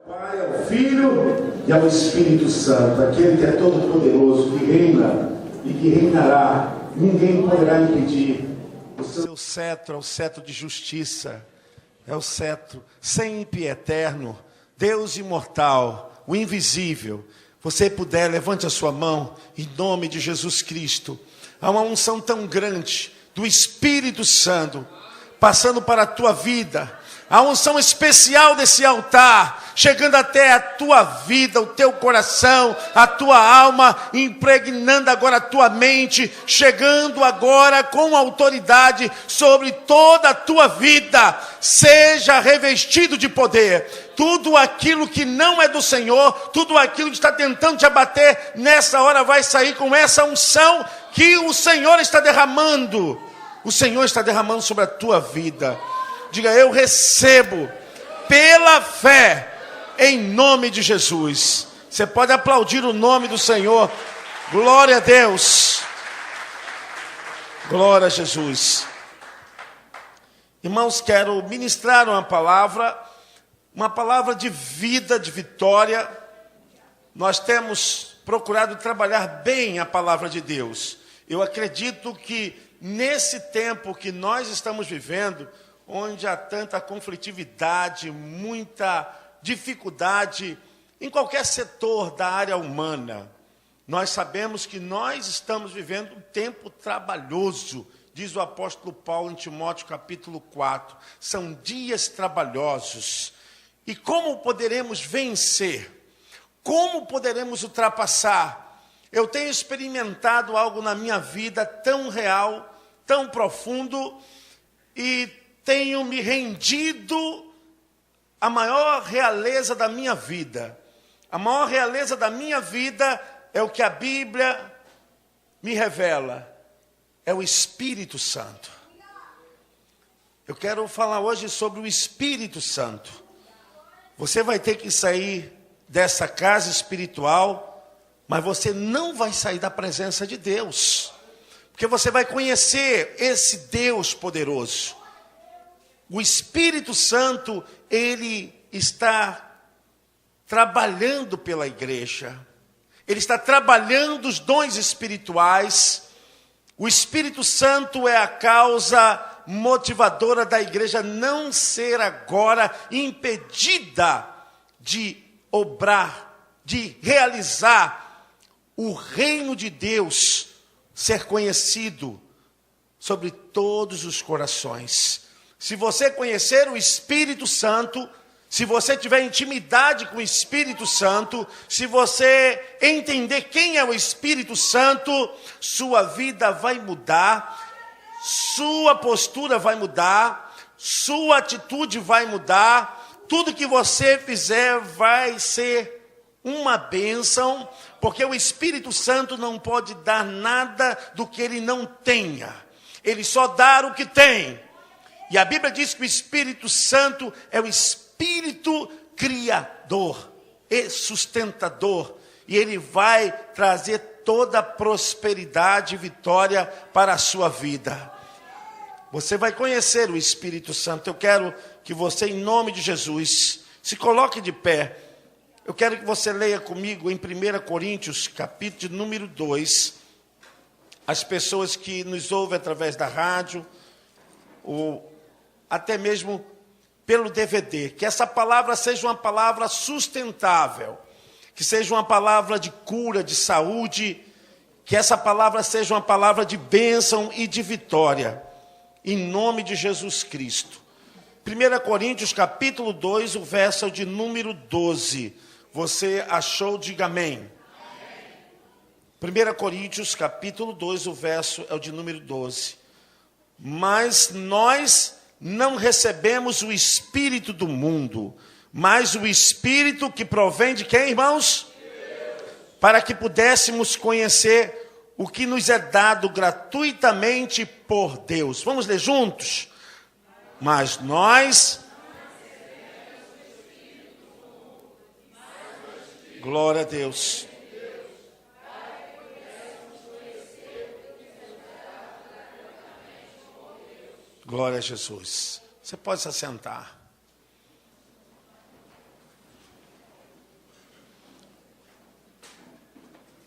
Pai, ao Filho e ao Espírito Santo, aquele que é todo-poderoso, que reina e que reinará, ninguém poderá impedir. O seu cetro é o cetro de justiça, é o cetro sempre eterno, Deus imortal, o invisível. Você puder, levante a sua mão, em nome de Jesus Cristo. Há uma unção tão grande do Espírito Santo, passando para a tua vida. A unção especial desse altar, chegando até a tua vida, o teu coração, a tua alma, impregnando agora a tua mente, chegando agora com autoridade sobre toda a tua vida. Seja revestido de poder. Tudo aquilo que não é do Senhor, tudo aquilo que está tentando te abater, nessa hora vai sair com essa unção que o Senhor está derramando. O Senhor está derramando sobre a tua vida. Diga, eu recebo pela fé, em nome de Jesus. Você pode aplaudir o nome do Senhor. Glória a Deus. Glória a Jesus. Irmãos, quero ministrar uma palavra de vida, de vitória. Nós temos procurado trabalhar bem a palavra de Deus. Eu acredito que nesse tempo que nós estamos vivendo, onde há tanta conflitividade, muita dificuldade em qualquer setor da área humana, nós sabemos que nós estamos vivendo um tempo trabalhoso, diz o apóstolo Paulo em Timóteo capítulo 4, são dias trabalhosos. E como poderemos vencer? Como poderemos ultrapassar? Eu tenho experimentado algo na minha vida tão real, tão profundo, e tenho me rendido à maior realeza da minha vida. A maior realeza da minha vida é o que a Bíblia me revela. É o Espírito Santo. Eu quero falar hoje sobre o Espírito Santo. Você vai ter que sair dessa casa espiritual, mas você não vai sair da presença de Deus. Porque você vai conhecer esse Deus poderoso. O Espírito Santo, ele está trabalhando pela igreja. Ele está trabalhando os dons espirituais. O Espírito Santo é a causa motivadora da igreja não ser agora impedida de obrar, de realizar o reino de Deus, ser conhecido sobre todos os corações. Se você conhecer o Espírito Santo, se você tiver intimidade com o Espírito Santo, se você entender quem é o Espírito Santo, sua vida vai mudar, sua postura vai mudar, sua atitude vai mudar, tudo que você fizer vai ser uma bênção, porque o Espírito Santo não pode dar nada do que ele não tenha, ele só dá o que tem. E a Bíblia diz que o Espírito Santo é o Espírito criador e sustentador. E ele vai trazer toda a prosperidade e vitória para a sua vida. Você vai conhecer o Espírito Santo. Eu quero que você, em nome de Jesus, se coloque de pé. Eu quero que você leia comigo em 1 Coríntios, capítulo de número 2. As pessoas que nos ouvem através da rádio, ou até mesmo pelo DVD, que essa palavra seja uma palavra sustentável, que seja uma palavra de cura, de saúde, que essa palavra seja uma palavra de bênção e de vitória, em nome de Jesus Cristo. 1 Coríntios capítulo 2, o verso de número 12. Você achou? Diga amém. 1 Coríntios capítulo 2, o verso é o de número 12. Mas nós não recebemos o Espírito do mundo, mas o Espírito que provém de quem, irmãos? Para que pudéssemos conhecer o que nos é dado gratuitamente por Deus. Vamos ler juntos? Mas nós... Glória a Deus. Glória a Jesus. Você pode se assentar.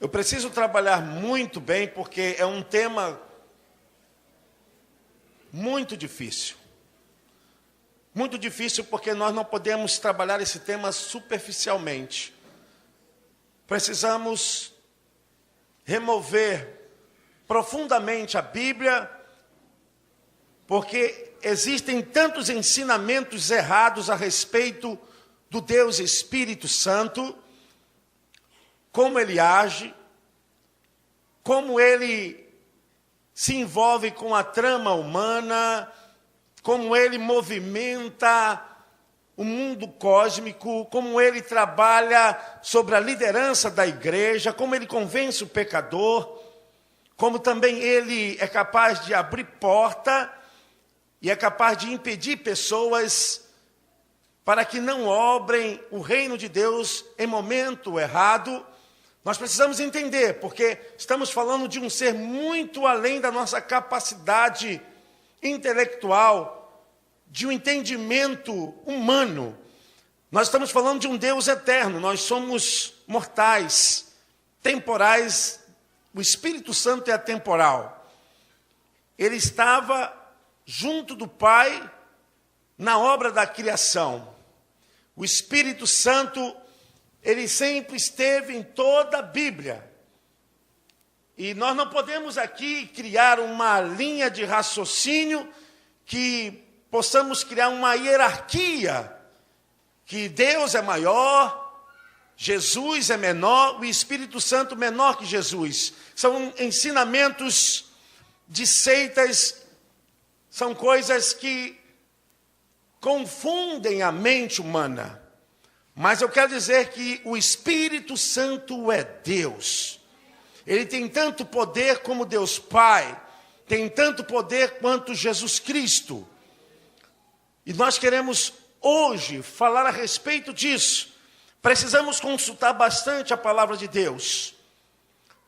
Eu preciso trabalhar muito bem, porque é um tema muito difícil. Muito difícil porque nós não podemos trabalhar esse tema superficialmente. Precisamos remover profundamente a Bíblia, porque existem tantos ensinamentos errados a respeito do Deus Espírito Santo, como Ele age, como Ele se envolve com a trama humana, como Ele movimenta o mundo cósmico, como Ele trabalha sobre a liderança da igreja, como Ele convence o pecador, como também Ele é capaz de abrir porta e é capaz de impedir pessoas para que não obrem o reino de Deus em momento errado. Nós precisamos entender, porque estamos falando de um ser muito além da nossa capacidade intelectual, de um entendimento humano. Nós estamos falando de um Deus eterno, nós somos mortais, temporais, o Espírito Santo é atemporal. Ele estava junto do Pai na obra da criação. O Espírito Santo, ele sempre esteve em toda a Bíblia. E nós não podemos aqui criar uma linha de raciocínio que possamos criar uma hierarquia, que Deus é maior, Jesus é menor, o Espírito Santo menor que Jesus. São ensinamentos de seitas, são coisas que confundem a mente humana. Mas eu quero dizer que o Espírito Santo é Deus. Ele tem tanto poder como Deus Pai, tem tanto poder quanto Jesus Cristo. E nós queremos hoje falar a respeito disso. Precisamos consultar bastante a palavra de Deus.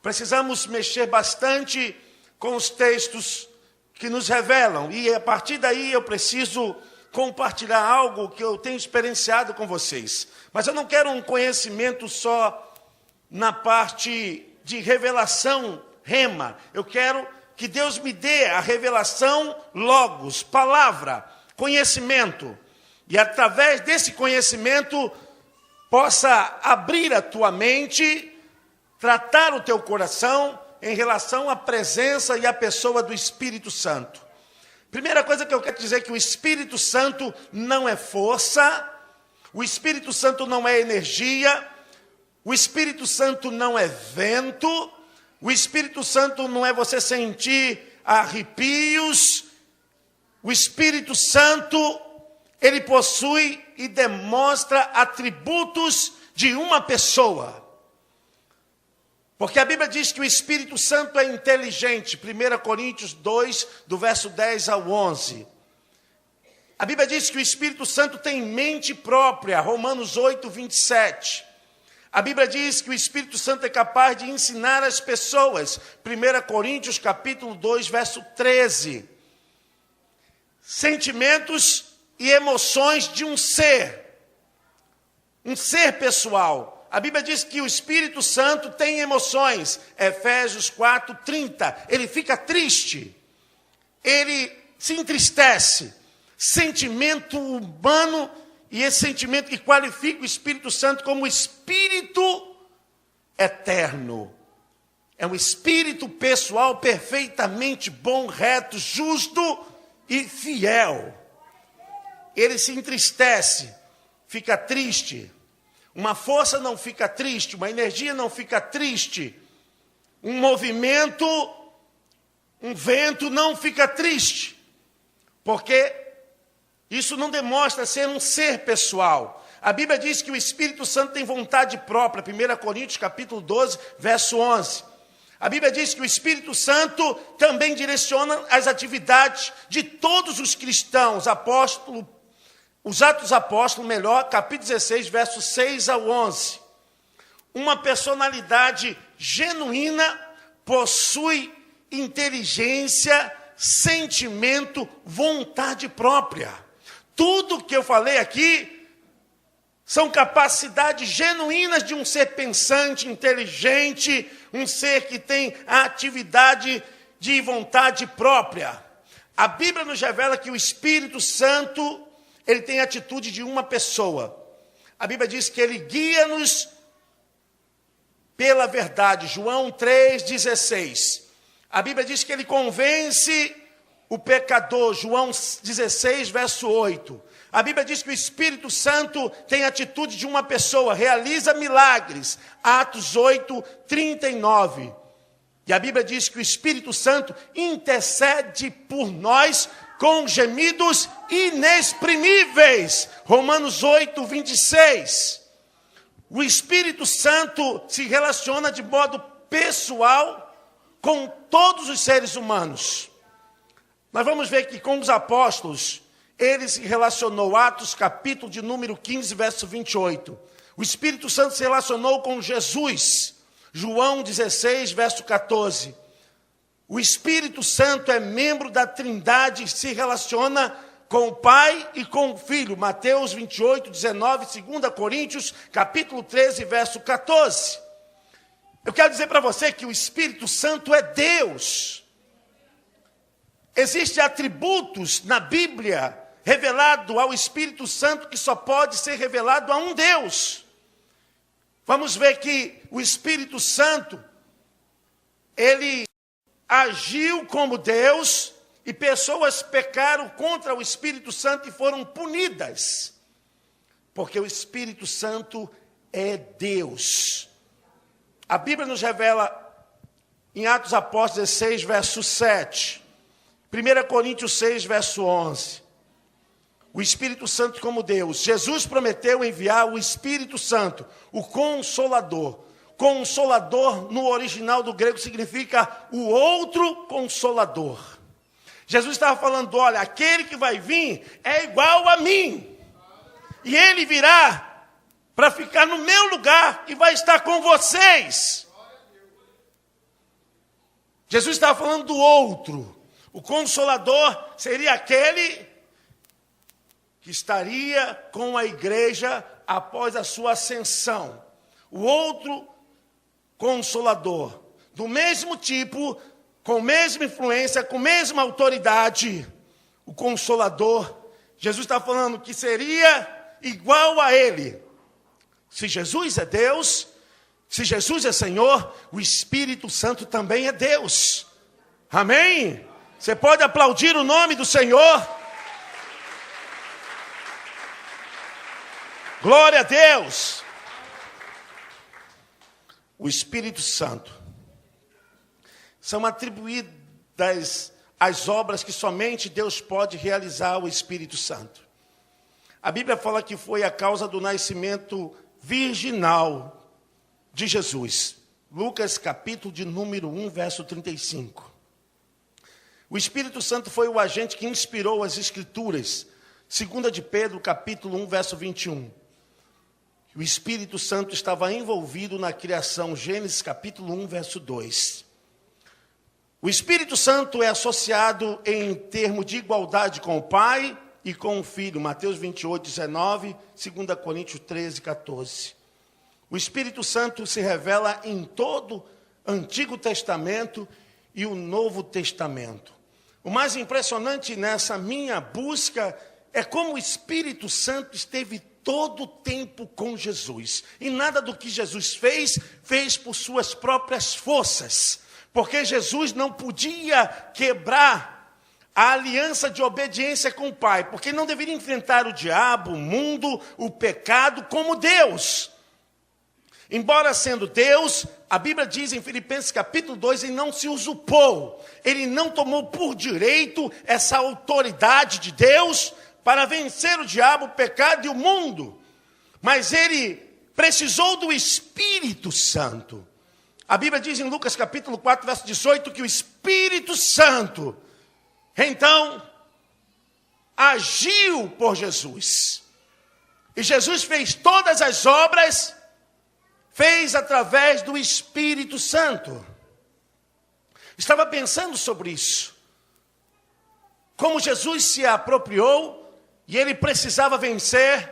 Precisamos mexer bastante com os textos que nos revelam. E a partir daí eu preciso compartilhar algo que eu tenho experienciado com vocês. Mas eu não quero um conhecimento só na parte de revelação rema. Eu quero que Deus me dê a revelação logos, palavra, conhecimento. E através desse conhecimento possa abrir a tua mente, tratar o teu coração em relação à presença e à pessoa do Espírito Santo. Primeira coisa que eu quero dizer é que o Espírito Santo não é força, o Espírito Santo não é energia, o Espírito Santo não é vento, o Espírito Santo não é você sentir arrepios. O Espírito Santo, ele possui e demonstra atributos de uma pessoa. Porque a Bíblia diz que o Espírito Santo é inteligente. 1 Coríntios 2, do verso 10 ao 11. A Bíblia diz que o Espírito Santo tem mente própria. Romanos 8, 27. A Bíblia diz que o Espírito Santo é capaz de ensinar as pessoas. 1 Coríntios capítulo 2, verso 13. Sentimentos e emoções de um ser pessoal. A Bíblia diz que o Espírito Santo tem emoções. Efésios 4, 30. Ele fica triste. Ele se entristece. Sentimento humano, e esse sentimento que qualifica o Espírito Santo como Espírito eterno. É um espírito pessoal perfeitamente bom, reto, justo e fiel. Ele se entristece, fica triste. Uma força não fica triste, uma energia não fica triste. Um movimento, um vento não fica triste. Porque isso não demonstra ser um ser pessoal. A Bíblia diz que o Espírito Santo tem vontade própria. 1 Coríntios capítulo 12, verso 11. A Bíblia diz que o Espírito Santo também direciona as atividades de todos os cristãos. Os Atos dos Apóstolos, capítulo 16, versos 6 ao 11. Uma personalidade genuína possui inteligência, sentimento, vontade própria. Tudo que eu falei aqui São capacidades genuínas de um ser pensante, inteligente, um ser que tem a atividade de vontade própria. A Bíblia nos revela que o Espírito Santo, ele tem a atitude de uma pessoa. A Bíblia diz que ele guia-nos pela verdade. João 3,16. A Bíblia diz que ele convence o pecador. João 16, verso 8. A Bíblia diz que o Espírito Santo tem a atitude de uma pessoa, realiza milagres. Atos 8, 39. E a Bíblia diz que o Espírito Santo intercede por nós com gemidos inexprimíveis. Romanos 8, 26. O Espírito Santo se relaciona de modo pessoal com todos os seres humanos. Nós vamos ver que com os apóstolos, ele se relacionou, Atos capítulo de número 15, verso 28. O Espírito Santo se relacionou com Jesus, João 16, verso 14. O Espírito Santo é membro da Trindade e se relaciona com o Pai e com o Filho. Mateus 28, 19, 2 Coríntios, capítulo 13, verso 14. Eu quero dizer para você que o Espírito Santo é Deus. Existem atributos na Bíblia revelado ao Espírito Santo que só pode ser revelado a um Deus. Vamos ver que o Espírito Santo, ele agiu como Deus e pessoas pecaram contra o Espírito Santo e foram punidas. Porque o Espírito Santo é Deus. A Bíblia nos revela em Atos Apóstolos 16, verso 7. 1 Coríntios 6, verso 11. O Espírito Santo como Deus. Jesus prometeu enviar o Espírito Santo, o Consolador. Consolador, no original do grego, significa o outro Consolador. Jesus estava falando, olha, aquele que vai vir é igual a mim. E ele virá para ficar no meu lugar e vai estar com vocês. Jesus estava falando do outro. O Consolador seria aquele que estaria com a igreja após a sua ascensão. O outro Consolador, do mesmo tipo, com a mesma influência, com a mesma autoridade, o Consolador, Jesus está falando que seria igual a ele. Se Jesus é Deus, se Jesus é Senhor, o Espírito Santo também é Deus. Amém? Você pode aplaudir o nome do Senhor? Glória a Deus! O Espírito Santo. São atribuídas as obras que somente Deus pode realizar ao Espírito Santo. A Bíblia fala que foi a causa do nascimento virginal de Jesus. Lucas capítulo de número 1, verso 35. O Espírito Santo foi o agente que inspirou as Escrituras. 2 de Pedro capítulo 1, verso 21. O Espírito Santo estava envolvido na criação, Gênesis capítulo 1, verso 2. O Espírito Santo é associado em termos de igualdade com o Pai e com o Filho, Mateus 28, 19, 2 Coríntios 13, 14. O Espírito Santo se revela em todo o Antigo Testamento e o Novo Testamento. O mais impressionante nessa minha busca é como o Espírito Santo esteve todo o tempo com Jesus. E nada do que Jesus fez por suas próprias forças. Porque Jesus não podia quebrar a aliança de obediência com o Pai. Porque não deveria enfrentar o diabo, o mundo, o pecado como Deus. Embora sendo Deus, a Bíblia diz em Filipenses capítulo 2, ele não se usurpou. Ele não tomou por direito essa autoridade de Deus para vencer o diabo, o pecado e o mundo. Mas ele precisou do Espírito Santo. A Bíblia diz em Lucas capítulo 4, verso 18, que o Espírito Santo, então, agiu por Jesus. E Jesus fez todas as obras, fez através do Espírito Santo. Estava pensando sobre isso. Como Jesus se apropriou e ele precisava vencer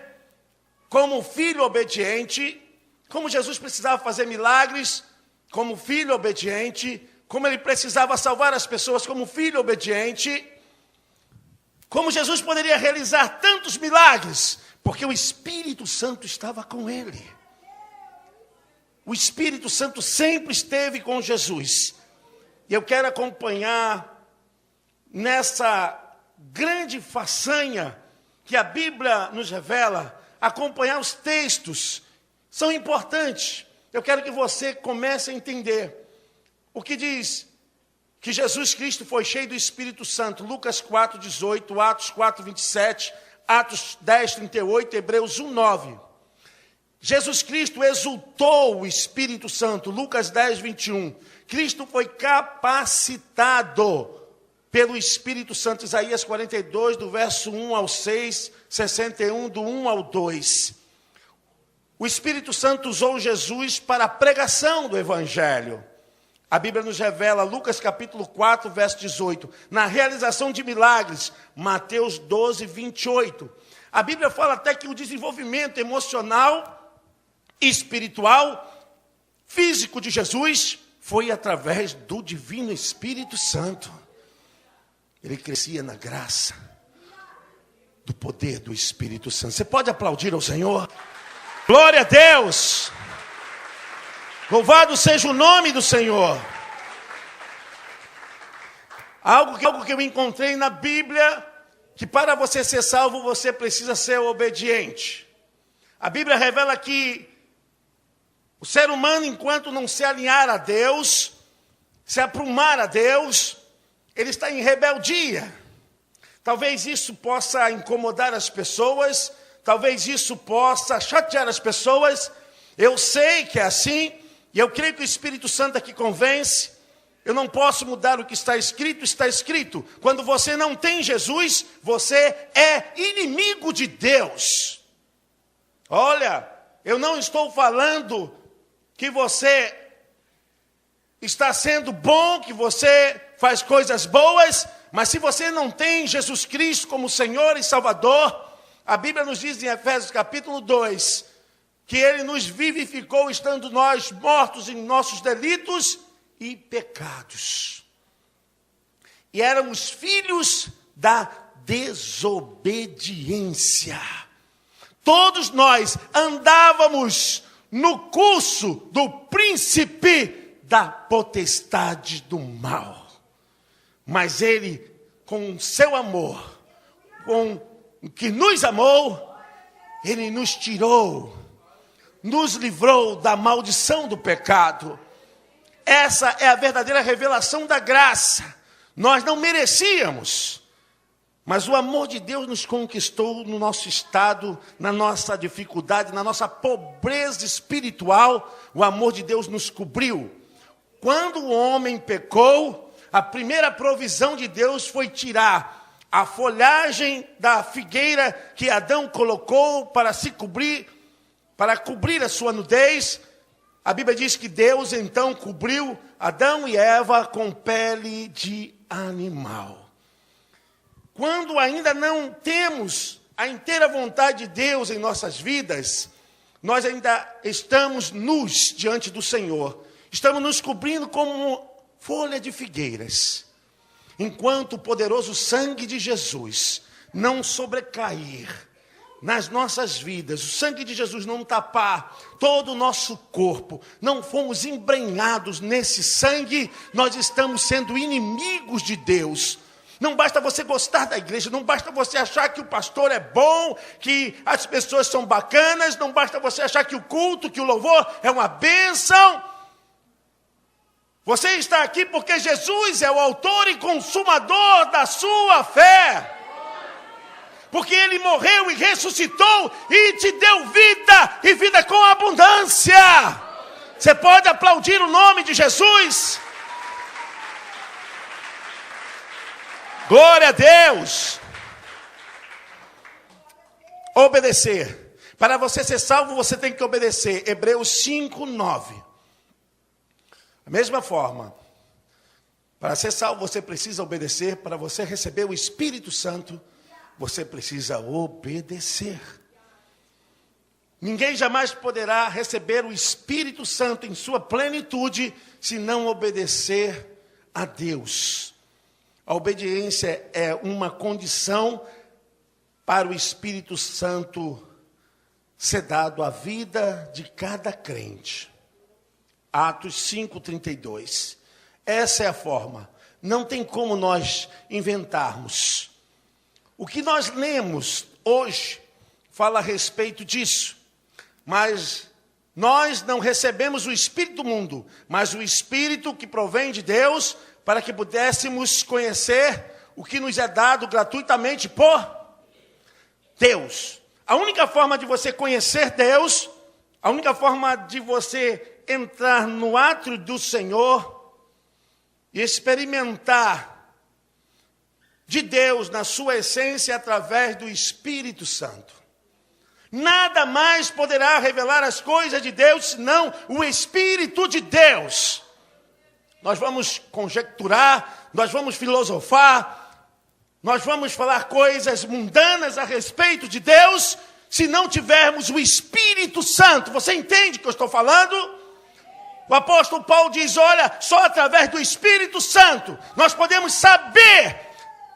como filho obediente, como Jesus precisava fazer milagres, como filho obediente, como ele precisava salvar as pessoas como filho obediente, como Jesus poderia realizar tantos milagres, porque o Espírito Santo estava com ele. O Espírito Santo sempre esteve com Jesus. E eu quero acompanhar nessa grande façanha que a Bíblia nos revela, acompanhar os textos. São importantes. Eu quero que você comece a entender o que diz que Jesus Cristo foi cheio do Espírito Santo. Lucas 4:18, Atos 4:27, Atos 10:38, Hebreus 1:9. Jesus Cristo exultou o Espírito Santo. Lucas 10:21. Cristo foi capacitado pelo Espírito Santo. Isaías 42, do verso 1 ao 6, 61, do 1 ao 2. O Espírito Santo usou Jesus para a pregação do Evangelho. A Bíblia nos revela, Lucas capítulo 4, verso 18, na realização de milagres, Mateus 12, 28. A Bíblia fala até que o desenvolvimento emocional, espiritual, físico de Jesus foi através do Divino Espírito Santo. Ele crescia na graça do poder do Espírito Santo. Você pode aplaudir ao Senhor? Glória a Deus! Louvado seja o nome do Senhor. Algo que eu encontrei na Bíblia, que para você ser salvo, você precisa ser obediente. A Bíblia revela que o ser humano, enquanto não se alinhar a Deus, se aprumar a Deus, ele está em rebeldia. Talvez isso possa incomodar as pessoas, talvez isso possa chatear as pessoas. Eu sei que é assim, e eu creio que o Espírito Santo aqui convence. Eu não posso mudar o que está escrito, está escrito. Quando você não tem Jesus, você é inimigo de Deus. Olha, eu não estou falando que você está sendo bom, que você faz coisas boas, mas se você não tem Jesus Cristo como Senhor e Salvador, a Bíblia nos diz em Efésios capítulo 2, que Ele nos vivificou estando nós mortos em nossos delitos e pecados. E éramos filhos da desobediência. Todos nós andávamos no curso do príncipe da potestade do mal. Mas Ele, com seu amor, com o que nos amou, Ele nos tirou, nos livrou da maldição do pecado. Essa é a verdadeira revelação da graça. Nós não merecíamos, mas o amor de Deus nos conquistou no nosso estado, na nossa dificuldade, na nossa pobreza espiritual. O amor de Deus nos cobriu. Quando o homem pecou, a primeira provisão de Deus foi tirar a folhagem da figueira que Adão colocou para se cobrir, para cobrir a sua nudez. A Bíblia diz que Deus então cobriu Adão e Eva com pele de animal. Quando ainda não temos a inteira vontade de Deus em nossas vidas, nós ainda estamos nus diante do Senhor. Estamos nos cobrindo como folha de figueiras. Enquanto o poderoso sangue de Jesus não sobrecair nas nossas vidas, o sangue de Jesus não tapar todo o nosso corpo, não fomos embrenhados nesse sangue, nós estamos sendo inimigos de Deus. Não basta você gostar da igreja, não basta você achar que o pastor é bom, que as pessoas são bacanas, não basta você achar que o culto, que o louvor é uma bênção. Você está aqui porque Jesus é o autor e consumador da sua fé. Porque Ele morreu e ressuscitou e te deu vida, e vida com abundância. Você pode aplaudir o nome de Jesus? Glória a Deus. Obedecer. Para você ser salvo, você tem que obedecer. Hebreus 5, 9. Da mesma forma, para ser salvo, você precisa obedecer. Para você receber o Espírito Santo, você precisa obedecer. Ninguém jamais poderá receber o Espírito Santo em sua plenitude se não obedecer a Deus. A obediência é uma condição para o Espírito Santo ser dado à vida de cada crente. Atos 5:32. Essa é a forma. Não tem como nós inventarmos. O que nós lemos hoje fala a respeito disso. Mas nós não recebemos o Espírito do mundo, mas o Espírito que provém de Deus, para que pudéssemos conhecer o que nos é dado gratuitamente por Deus. A única forma de você conhecer Deus, a única forma de você entrar no átrio do Senhor e experimentar de Deus na sua essência através do Espírito Santo. Nada mais poderá revelar as coisas de Deus senão o Espírito de Deus. Nós vamos conjecturar, nós vamos filosofar, nós vamos falar coisas mundanas a respeito de Deus, se não tivermos o Espírito Santo. Você entende o que eu estou falando? O apóstolo Paulo diz, olha, só através do Espírito Santo nós podemos saber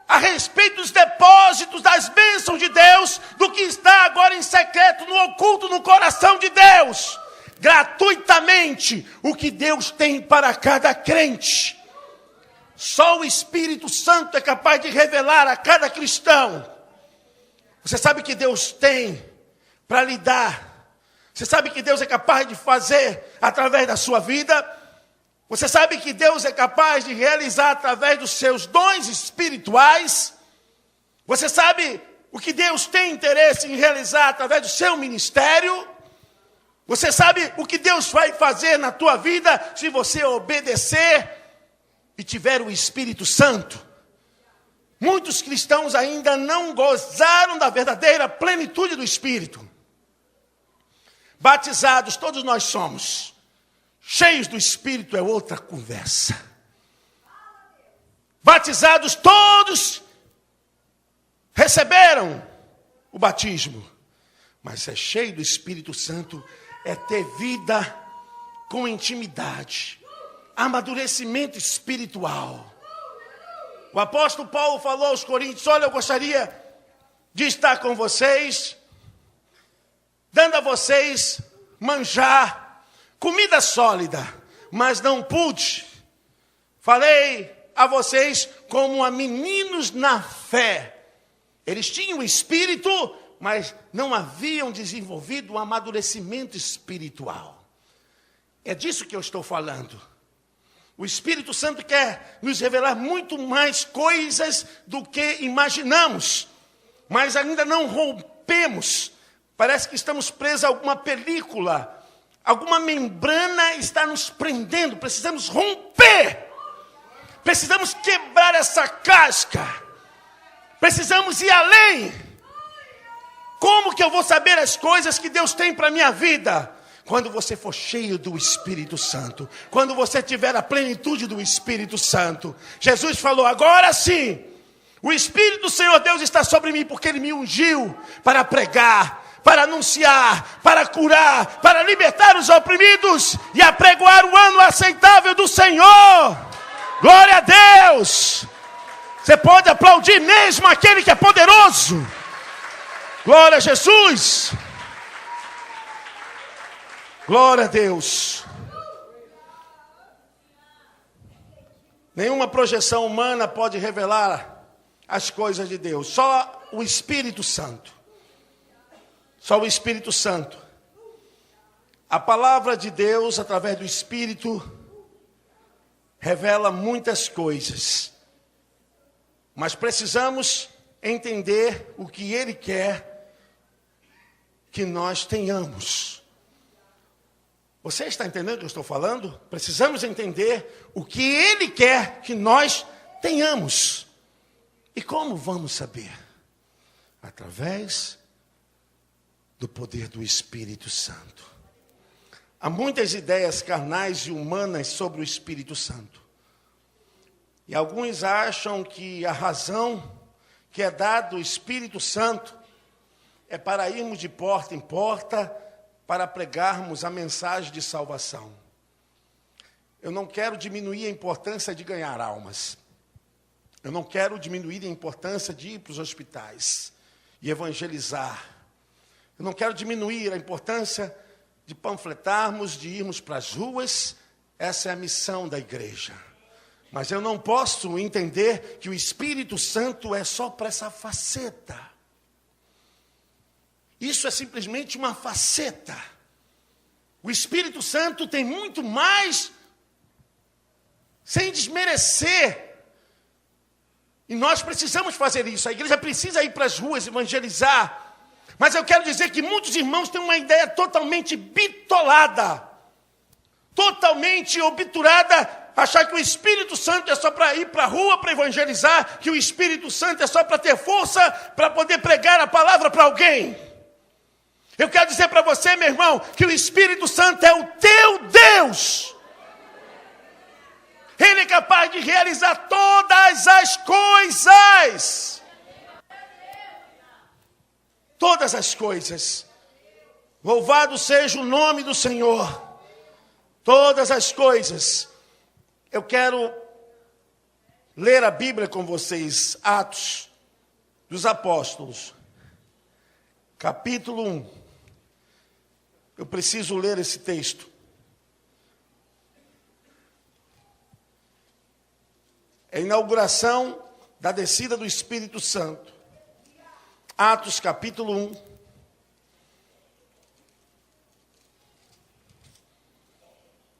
a respeito dos depósitos, das bênçãos de Deus, do que está agora em secreto, no oculto, no coração de Deus. Gratuitamente, o que Deus tem para cada crente. Só o Espírito Santo é capaz de revelar a cada cristão. Você sabe que Deus tem para lhe dar. Você sabe que Deus é capaz de fazer através da sua vida. Você sabe que Deus é capaz de realizar através dos seus dons espirituais. Você sabe o que Deus tem interesse em realizar através do seu ministério. Você sabe o que Deus vai fazer na tua vida se você obedecer e tiver o Espírito Santo. Muitos cristãos ainda não gozaram da verdadeira plenitude do Espírito. Batizados, todos nós somos. Cheios do Espírito é outra conversa. Batizados, todos receberam o batismo. Mas ser cheio do Espírito Santo é ter vida com intimidade, amadurecimento espiritual. O apóstolo Paulo falou aos Coríntios, olha, eu gostaria de estar com vocês, dando a vocês manjar, comida sólida, mas não pude. Falei a vocês como a meninos na fé. Eles tinham o Espírito, mas não haviam desenvolvido um amadurecimento espiritual. É disso que eu estou falando. O Espírito Santo quer nos revelar muito mais coisas do que imaginamos, mas ainda não rompemos. Parece que estamos presos a alguma película, alguma membrana está nos prendendo. Precisamos romper, precisamos quebrar essa casca, precisamos ir além. Como que eu vou saber as coisas que Deus tem para a minha vida? Quando você for cheio do Espírito Santo, quando você tiver a plenitude do Espírito Santo. Jesus falou, agora sim, o Espírito do Senhor Deus está sobre mim, porque Ele me ungiu para pregar, para anunciar, para curar, para libertar os oprimidos e apregoar o ano aceitável do Senhor. Glória a Deus! Você pode aplaudir mesmo aquele que é poderoso. Glória a Jesus! Glória a Deus! Nenhuma projeção humana pode revelar as coisas de Deus. Só o Espírito Santo. Só o Espírito Santo. A palavra de Deus, através do Espírito, revela muitas coisas. Mas precisamos entender o que Ele quer que nós tenhamos. Você está entendendo o que eu estou falando? Precisamos entender o que Ele quer que nós tenhamos. E como vamos saber? Através do poder do Espírito Santo. Há muitas ideias carnais e humanas sobre o Espírito Santo. E alguns acham que a razão que é dada ao Espírito Santo é para irmos de porta em porta, para pregarmos a mensagem de salvação. Eu não quero diminuir a importância de ganhar almas. Eu não quero diminuir a importância de ir para os hospitais e evangelizar. Eu não quero diminuir a importância de panfletarmos, de irmos para as ruas. Essa é a missão da igreja. Mas eu não posso entender que o Espírito Santo é só para essa faceta. Isso é simplesmente uma faceta. O Espírito Santo tem muito mais, sem desmerecer. E nós precisamos fazer isso. A igreja precisa ir para as ruas evangelizar. Mas eu quero dizer que muitos irmãos têm uma ideia totalmente bitolada, totalmente obturada, achar que o Espírito Santo é só para ir para a rua para evangelizar, que o Espírito Santo é só para ter força para poder pregar a palavra para alguém. Eu quero dizer para você, meu irmão, que o Espírito Santo é o teu Deus. Ele é capaz de realizar todas as coisas. Todas as coisas. Louvado seja o nome do Senhor. Todas as coisas. Eu quero ler a Bíblia com vocês. Atos dos Apóstolos. Capítulo 1. Eu preciso ler esse texto. É a inauguração da descida do Espírito Santo. Atos capítulo 1.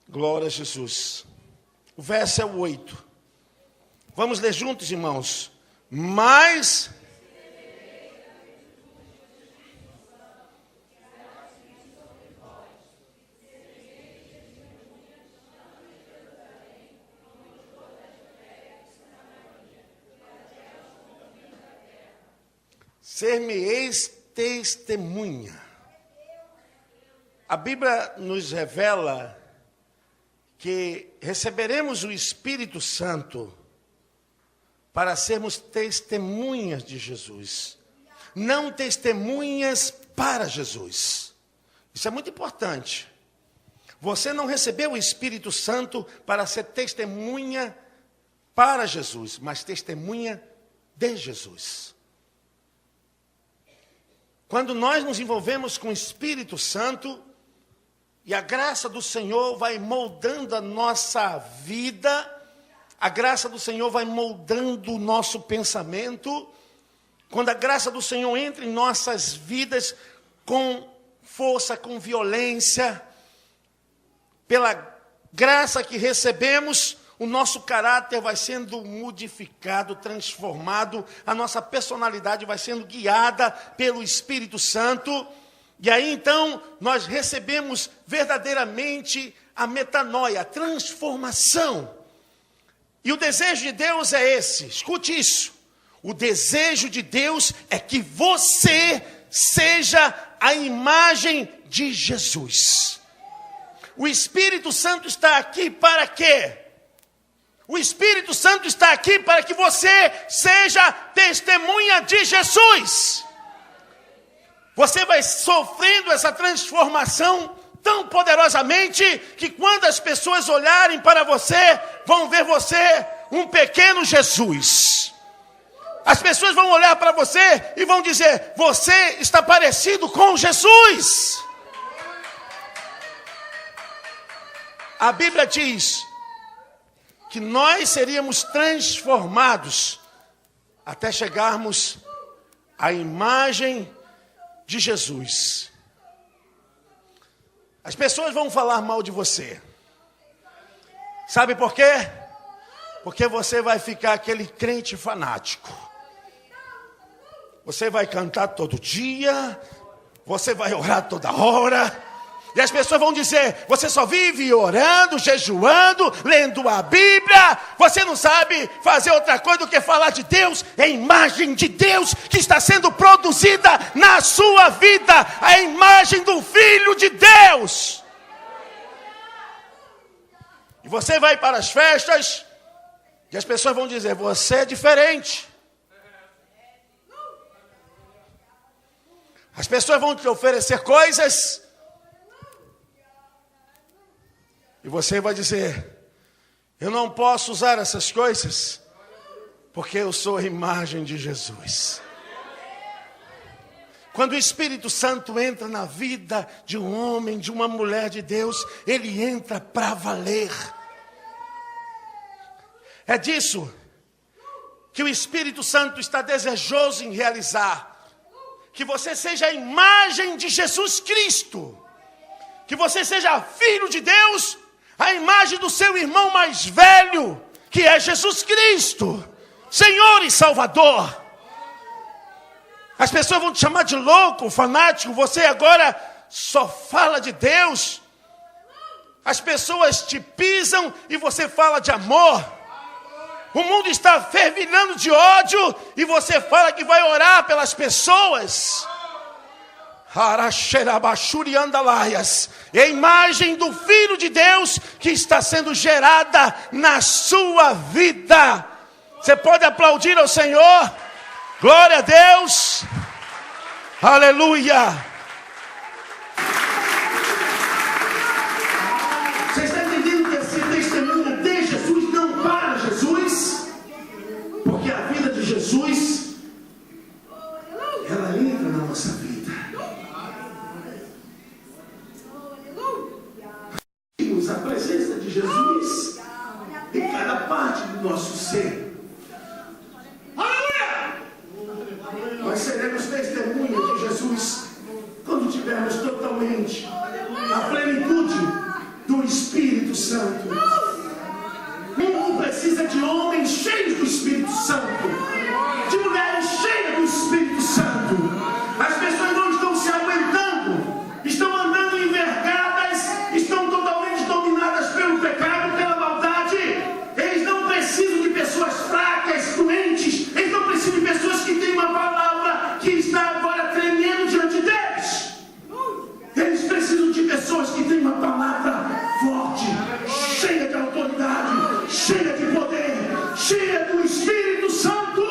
Glória a Jesus. O verso é o 8. Vamos ler juntos, irmãos. Mas ser-me-eis testemunha. A Bíblia nos revela que receberemos o Espírito Santo para sermos testemunhas de Jesus. Não testemunhas para Jesus. Isso é muito importante. Você não recebeu o Espírito Santo para ser testemunha para Jesus, mas testemunha de Jesus. Quando nós nos envolvemos com o Espírito Santo, e a graça do Senhor vai moldando a nossa vida, a graça do Senhor vai moldando o nosso pensamento, quando a graça do Senhor entra em nossas vidas com força, com violência, pela graça que recebemos, o nosso caráter vai sendo modificado, transformado, a nossa personalidade vai sendo guiada pelo Espírito Santo, e aí então nós recebemos verdadeiramente a metanoia, a transformação. E o desejo de Deus é esse, escute isso, o desejo de Deus é que você seja a imagem de Jesus. O Espírito Santo está aqui para quê? O Espírito Santo está aqui para que você seja testemunha de Jesus. Você vai sofrendo essa transformação tão poderosamente que quando as pessoas olharem para você, vão ver você um pequeno Jesus. As pessoas vão olhar para você e vão dizer, você está parecido com Jesus. A Bíblia diz que nós seríamos transformados até chegarmos à imagem de Jesus. As pessoas vão falar mal de você. Sabe por quê? Porque você vai ficar aquele crente fanático. Você vai cantar todo dia, você vai orar toda hora. E as pessoas vão dizer, você só vive orando, jejuando, lendo a Bíblia. Você não sabe fazer outra coisa do que falar de Deus. É a imagem de Deus que está sendo produzida na sua vida. A imagem do Filho de Deus. E você vai para as festas e as pessoas vão dizer, você é diferente. As pessoas vão te oferecer coisas você vai dizer: eu não posso usar essas coisas, porque eu sou a imagem de Jesus. Quando o Espírito Santo entra na vida de um homem, de uma mulher de Deus, ele entra para valer. É disso que o Espírito Santo está desejoso em realizar. Que você seja a imagem de Jesus Cristo. Que você seja filho de Deus, a imagem do seu irmão mais velho, que é Jesus Cristo, Senhor e Salvador. As pessoas vão te chamar de louco, fanático. Você agora só fala de Deus. As pessoas te pisam e você fala de amor. O mundo está fervilhando de ódio e você fala que vai orar pelas pessoas. É a imagem do Filho de Deus que está sendo gerada na sua vida. Você pode aplaudir ao Senhor? Glória a Deus. Aleluia. Você está entendendo que esse testemunho de Jesus não para Jesus? Porque a vida de Jesus, ela entra na nossa vida. Temos a presença de Jesus em cada parte do nosso ser. Nós seremos testemunhas de Jesus quando tivermos totalmente a plenitude do Espírito Santo. O mundo precisa de homens cheios do Espírito Santo, de mulheres cheias do Espírito Santo. As pessoas não estão se aguentando, estão andando envergadas, estão totalmente dominadas pelo pecado, pela maldade. Eles não precisam de pessoas fracas, doentes. Eles não precisam de pessoas que têm uma palavra que está agora tremendo diante deles. Eles precisam de pessoas que têm uma palavra forte, cheia de autoridade, cheia de poder, cheia do Espírito Santo.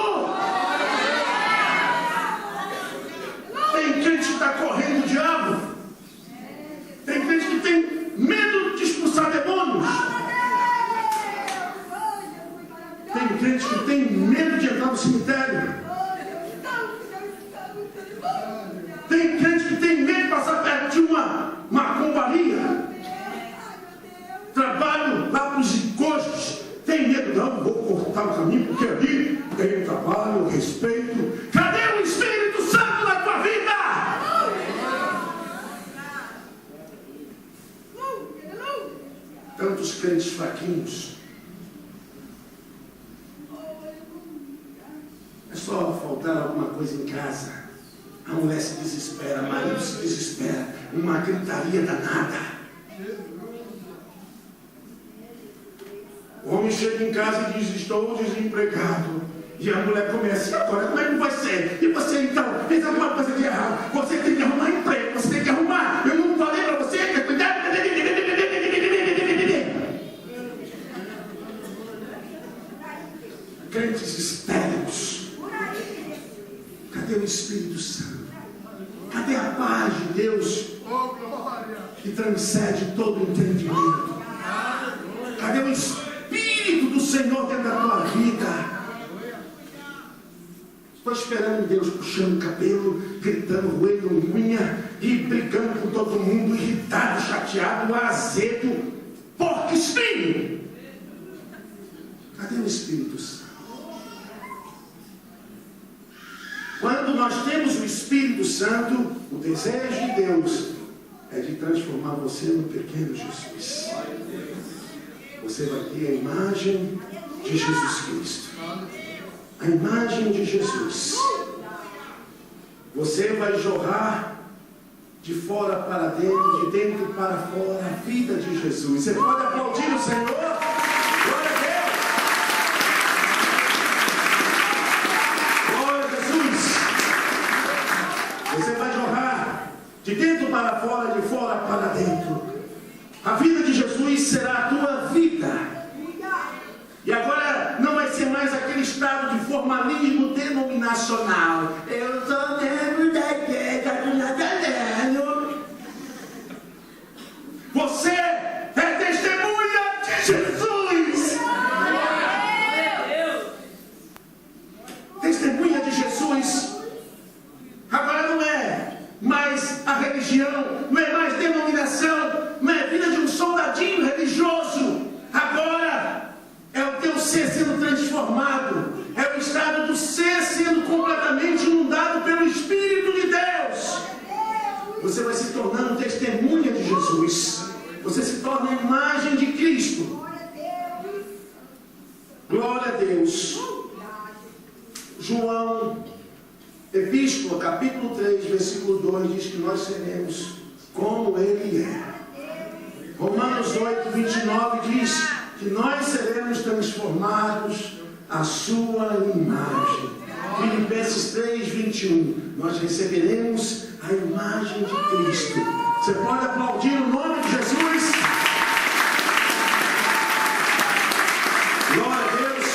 Tem crente que está correndo do diabo. Tem crente que tem medo de expulsar demônios. Tem crente que tem medo de entrar no cemitério. Tem crente que tem medo de passar perto de uma macumbaria. Trabalho lá para os encostos. Tem medo, não, vou cortar o caminho porque ali tem trabalho, respeito. Cadê o Espírito Santo na tua vida? Tantos crentes fraquinhos. É só faltar alguma coisa em casa. A mulher se desespera, o marido se desespera. Uma gritaria danada. O homem chega em casa e diz: estou desempregado. E a mulher começa: e agora, como é que vai ser? E você então, fez alguma coisa de errado? Você tem que arrumar emprego, você tem que arrumar. Eu não falei para você que cuidar. Crentes estéreos. Cadê o Espírito Santo? Cadê a paz de Deus que transcende todo entendimento? Cadê o Espírito do Senhor dentro da tua vida? Estou esperando Deus puxando o cabelo, gritando, roendo unha e brigando com todo mundo, irritado, chateado, azedo, porco espinho. Cadê o Espírito Santo? Quando nós temos o Espírito Santo, o desejo de Deus é de transformar você no pequeno Jesus. Você vai ter a imagem de Jesus Cristo. A imagem de Jesus. Você vai jorrar de fora para dentro, de dentro para fora, a vida de Jesus. Você pode aplaudir o Senhor? Glória a Deus! Glória a Jesus! Você vai jorrar de dentro para fora, de fora para dentro. A vida de Jesus será a tua vida. E agora não vai ser mais aquele estado de formalismo denominacional. Eu sou membro da igreja do Nazareno. Você é testemunha completamente inundado pelo Espírito de Deus, você vai se tornando testemunha de Jesus. Você se torna a imagem de Cristo. Glória a Deus. João, Epístola, capítulo 3, versículo 2, diz que nós seremos como Ele é. Romanos 8, 29 diz que nós seremos transformados à sua imagem. Filipenses 3, 21, nós receberemos a imagem de Cristo. Você pode aplaudir o nome de Jesus? Glória a Deus.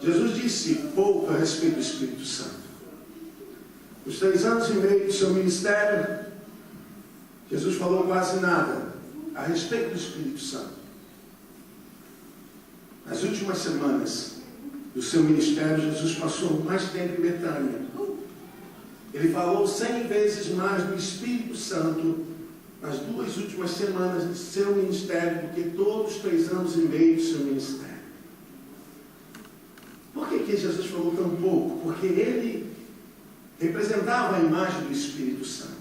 Jesus disse pouco a respeito do Espírito Santo. Os 3 anos e meio do seu ministério, Jesus falou quase nada a respeito do Espírito Santo. Nas últimas semanas do seu ministério, Jesus passou mais tempo em Betânia. Ele falou 100 vezes mais do Espírito Santo nas 2 últimas semanas do seu ministério do que todos os 3 anos e meio do seu ministério. Por que Jesus falou tão pouco? Porque ele representava a imagem do Espírito Santo.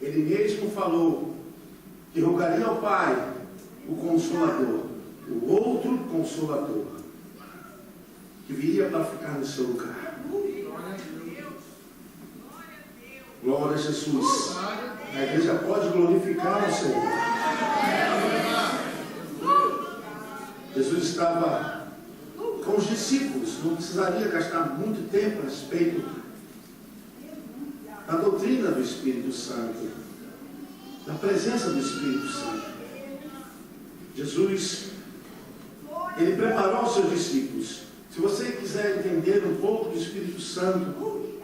Ele mesmo falou que rogaria ao Pai o Consolador, o outro Consolador, que viria para ficar no seu lugar. Glória a Jesus. A igreja pode glorificar o Senhor. Jesus estava com os discípulos, não precisaria gastar muito tempo a respeito da doutrina do Espírito Santo, da presença do Espírito Santo. Jesus, ele preparou os seus discípulos. Se você quiser entender um pouco do Espírito Santo,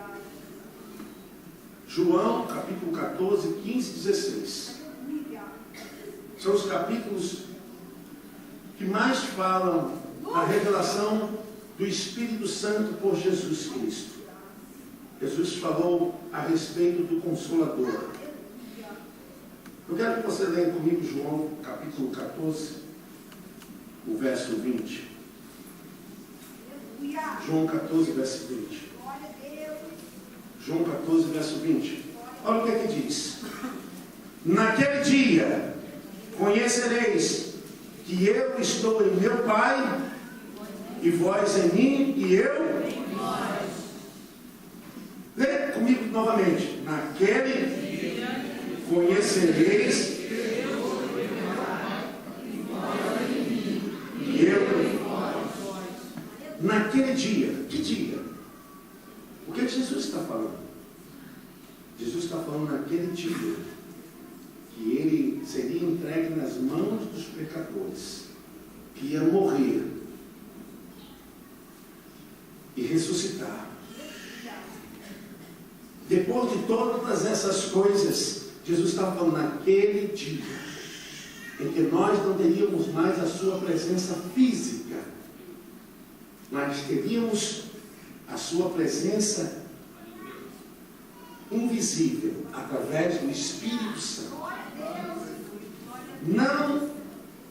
João, capítulo 14, 15 e 16. São os capítulos que mais falam a revelação do Espírito Santo por Jesus Cristo. Jesus falou a respeito do Consolador. Eu quero que você leia comigo João, capítulo 14, o verso 20. João 14, verso 20. João 14, verso 20. Olha o que é que diz. Naquele dia conhecereis que eu estou em meu Pai, e vós em mim, e eu em vós. Lê comigo novamente. Naquele dia conhecereis que eu estou em meu Pai, e vós em mim, e eu em vós. Naquele dia. Que dia? O que Jesus está falando? Jesus está falando naquele dia que ele seria entregue nas mãos dos pecadores, que ia morrer e ressuscitar. Depois de todas essas coisas, Jesus está falando naquele dia em que nós não teríamos mais a sua presença física, mas teríamos a sua presença invisível através do Espírito Santo. Não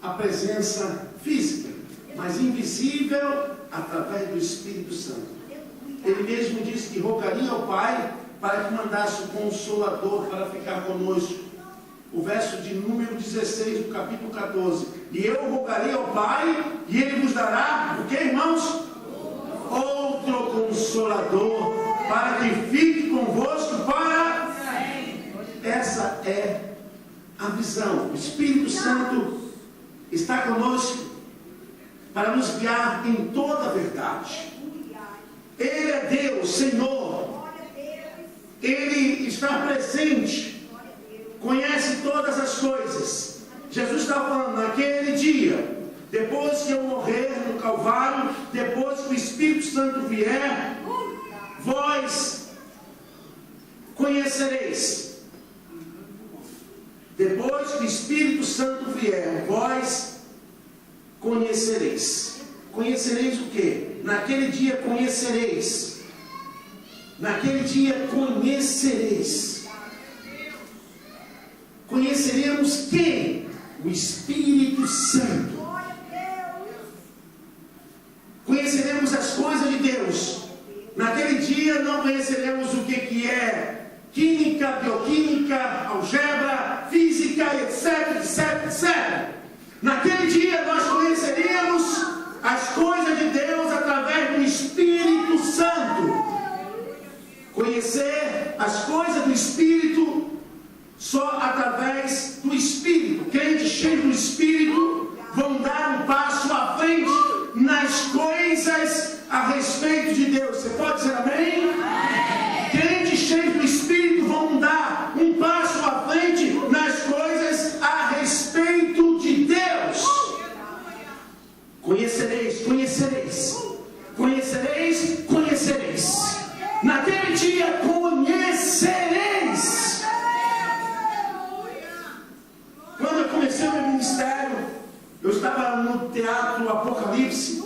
a presença física, mas invisível através do Espírito Santo. Ele mesmo disse que rogaria ao Pai para que mandasse o Consolador para ficar conosco. O verso de número 16 do capítulo 14. E eu rogarei ao Pai e Ele vos dará, o que, irmãos? Outro Consolador, para que fique convosco para sempre. Essa é a visão. O Espírito Santo está conosco para nos guiar em toda a verdade. Ele é Deus, Senhor. Ele está presente, conhece todas as coisas. Jesus está falando naquele dia, depois que eu morrer no Calvário, depois que o Espírito Santo vier, vós conhecereis. Depois que o Espírito Santo vier, vós conhecereis. Conhecereis o quê? Naquele dia conhecereis. Naquele dia conhecereis. Conheceremos quem? O Espírito Santo. as coisas de Deus através do Espírito Santo. Conhecer as coisas do Espírito só através do Espírito. Crentes cheios do Espírito vão dar um passo à frente nas coisas a respeito de Deus. Você pode dizer amém? Amém. Crentes cheios do Espírito vão dar um passo à frente nas coisas a respeito de Deus. Conhecereis, conhecereis, conhecereis, conhecereis. Naquele dia conhecereis. Quando eu comecei o meu ministério, eu estava no Teatro Apocalipse.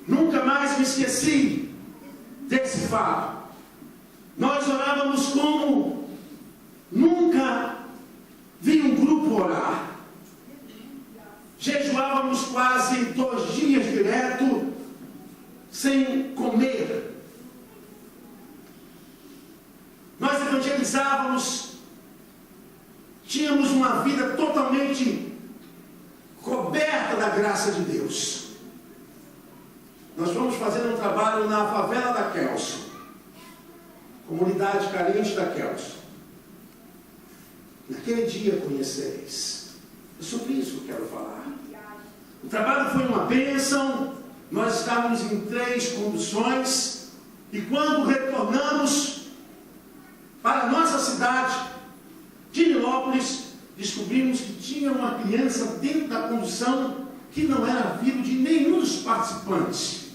Nunca mais me esqueci desse fato. Nós orávamos como nunca vi um grupo orar. Jejuávamos quase 2 dias direto, sem comer. Nós evangelizávamos, tínhamos uma vida totalmente coberta da graça de Deus. Nós fomos fazendo um trabalho na favela da Kelso, comunidade carente da Kelso. Naquele dia conhecereis. É sobre isso que eu quero falar. O trabalho foi uma bênção. Nós estávamos em 3 conduções. E quando retornamos para a nossa cidade de Nilópolis, descobrimos que tinha uma criança dentro da condução que não era filho de nenhum dos participantes.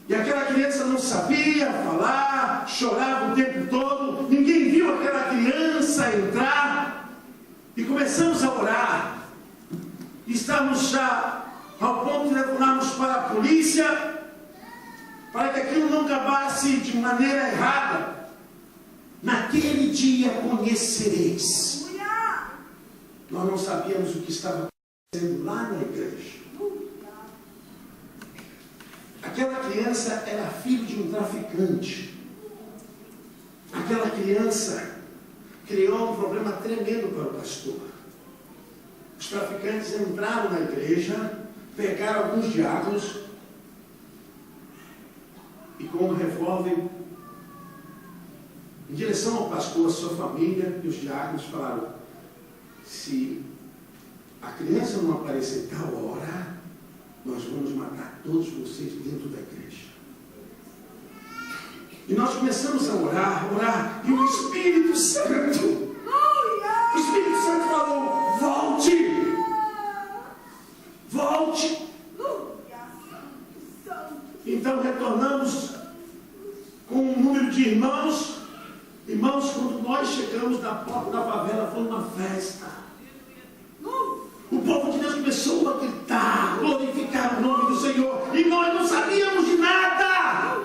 E aquela criança não sabia falar, chorava o tempo todo. Ninguém viu aquela criança entrar. E começamos a orar. Estávamos já ao ponto de levarmos para a polícia, para que aquilo não acabasse de maneira errada. Naquele dia conhecereis. Nós não sabíamos o que estava acontecendo lá na igreja. Aquela criança era filho de um traficante. Aquela criança criou um problema tremendo para o pastor. Os traficantes entraram na igreja, pegaram alguns diáconos e com um revólver em direção ao pastor, a sua família e os diáconos falaram: se a criança não aparecer tal hora, nós vamos matar todos vocês dentro da igreja. E nós começamos a orar, e o Espírito Santo falou: volte, volte. Então retornamos com um número de irmãos. Irmãos, quando nós chegamos na porta da favela, foi uma festa. O povo de Deus começou a gritar, glorificar o nome do Senhor, e nós não sabíamos de nada.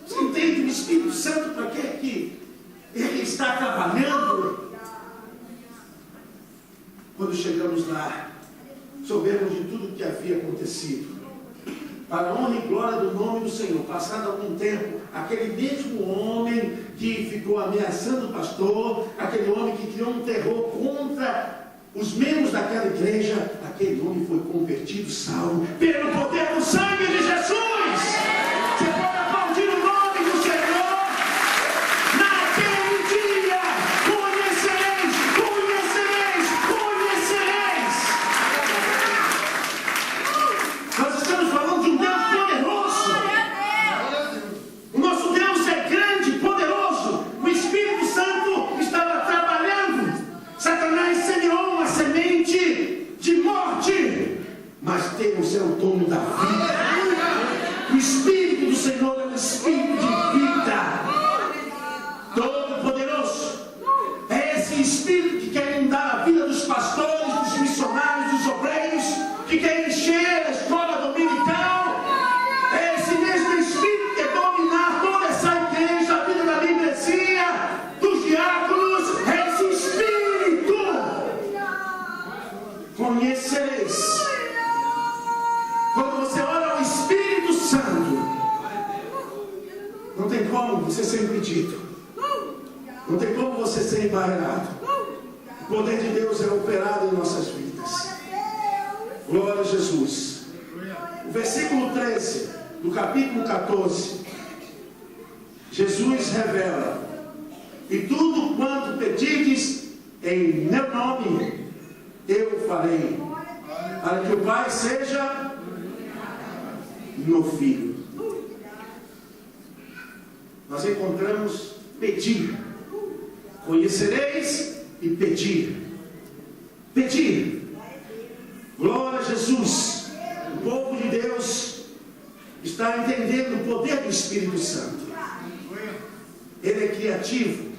Você entende? O Espírito Santo, para que ele está trabalhando? Quando chegamos lá, soubemos de tudo que havia acontecido. Para a honra e glória do nome do Senhor, passado algum tempo, aquele mesmo homem que ficou ameaçando o pastor, aquele homem que criou um terror contra os membros daquela igreja, aquele homem foi convertido, salvo, pelo poder do sangue de Jesus. Você pode aplaudir o nome do Senhor. Naquele dia conhecereis, conhecereis, conhecereis. Nós estamos falando de um Deus poderoso. O nosso Deus é grande, poderoso. O Espírito Santo estava trabalhando. Satanás semeou uma semente de morte, mas Deus é o dono da vida. O Espírito do Senhor é um Espírito de vida. Todo-poderoso. É esse Espírito que quer inundar a vida dos pastores, dos missionários, dos obreiros, que quer encher a escola dominical. É esse mesmo Espírito que quer dominar toda essa igreja, a vida da membresia, dos diáconos. É esse Espírito. Conhecereis. Quando você ora ao Espírito Santo, não tem como você ser impedido. Não tem como você ser embarreirado. O poder de Deus é operado em nossas vidas. Glória a Jesus. O versículo 13 do capítulo 14, Jesus revela: e tudo quanto pedirdes em meu nome, eu farei, para que o Pai seja no Filho. Nós encontramos pedir. Conhecereis e pedir. Pedir. Glória a Jesus. O povo de Deus está entendendo o poder do Espírito Santo. Ele é criativo.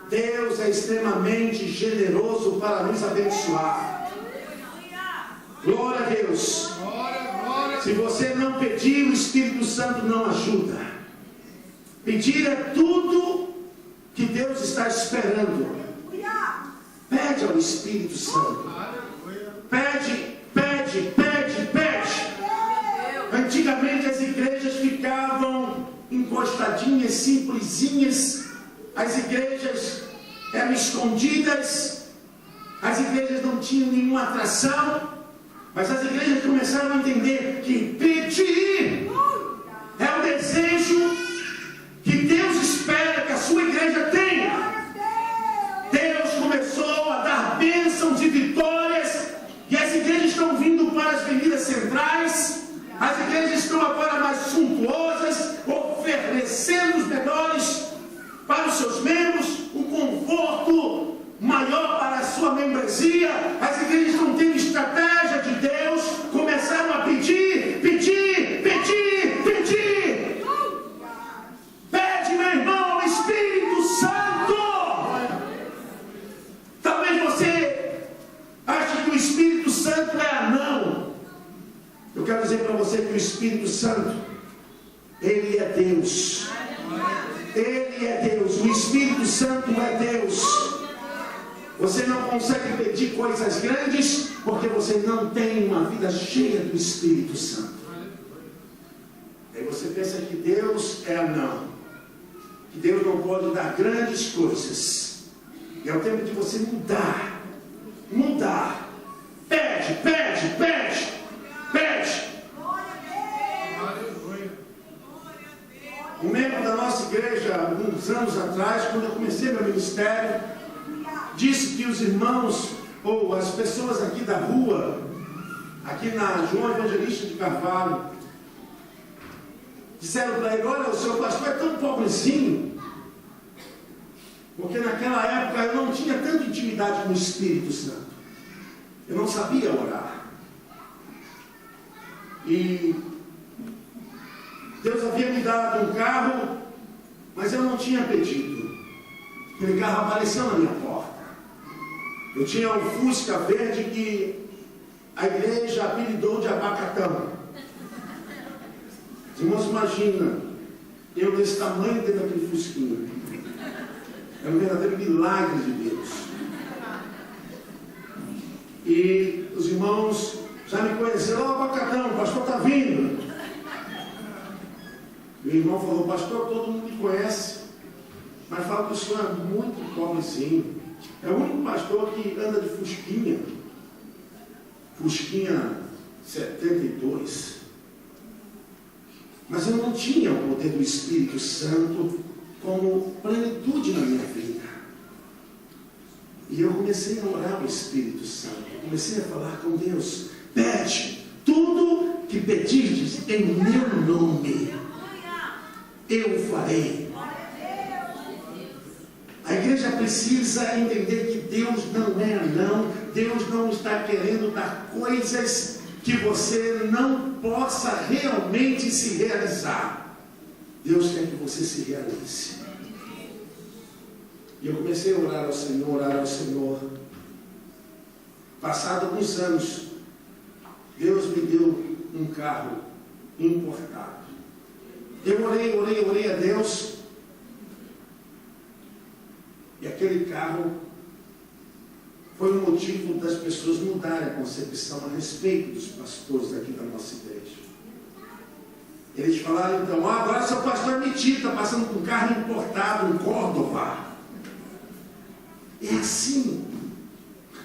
Deus é extremamente generoso para nos abençoar. Glória a Deus. Se você não pedir, o Espírito Santo não ajuda. Pedir é tudo que Deus está esperando. Pede ao Espírito Santo. Pede, pede, pede, pede. Antigamente as igrejas ficavam encostadinhas, simplesinhas. As igrejas eram escondidas. As igrejas não tinham nenhuma atração. Mas as igrejas começaram a entender que pedir é o desejo que Deus espera que a sua igreja tenha. Deus começou a dar bênçãos e vitórias, e as igrejas estão vindo para as avenidas centrais. As igrejas estão agora mais suntuosas, oferecendo os melhores para os seus membros, um conforto maior para a sua membresia. As igrejas estão tendo estratégia de Deus, começaram a pedir, pedir, pedir, pedir. Pede, meu irmão, o Espírito Santo. Talvez você ache que o Espírito Santo é anão. Eu quero dizer para você que o Espírito Santo, ele é Deus. Ele é Deus. O Espírito Santo é Deus. Você não consegue pedir coisas grandes porque você não tem uma vida cheia do Espírito Santo. Aí você pensa que Deus é anão, que Deus não pode dar grandes coisas. E é o tempo de você mudar. Mudar. Pede, pede, pede, pede. Um membro da nossa igreja, alguns anos atrás, quando eu comecei meu ministério, disse que os irmãos, ou as pessoas aqui da rua, aqui na João Evangelista de Carvalho, disseram para ele: olha, o seu pastor é tão pobrezinho, porque naquela época eu não tinha tanta intimidade com o Espírito Santo, eu não sabia orar, e Deus havia me dado um carro, mas eu não tinha pedido. Aquele carro apareceu na minha porta. Eu tinha um Fusca verde que a igreja apelidou de abacatão. Os irmãos imaginam, eu desse tamanho dentro daquele Fusquinha. É um verdadeiro milagre de Deus. E os irmãos já me conheceram: ó, abacatão, o pastor está vindo. Meu irmão falou: pastor, todo mundo me conhece, mas fala que o senhor é muito pobrezinho. É o único pastor que anda de Fusquinha. Fusquinha 72. Mas eu não tinha o poder do Espírito Santo como plenitude na minha vida. E eu comecei a orar ao Espírito Santo. Comecei a falar com Deus: pede tudo que pedirdes em meu nome, eu farei. A igreja precisa entender que Deus não é anão. Deus não está querendo dar coisas que você não possa realmente se realizar. Deus quer que você se realize. E eu comecei a orar ao Senhor, orar ao Senhor. Passado alguns anos, Deus me deu um carro importado. Eu orei a Deus. E aquele carro foi o motivo das pessoas mudarem a concepção a respeito dos pastores aqui da nossa igreja. Eles falaram então: agora seu pastor é metido, está passando com um carro importado, um Córdoba. É assim.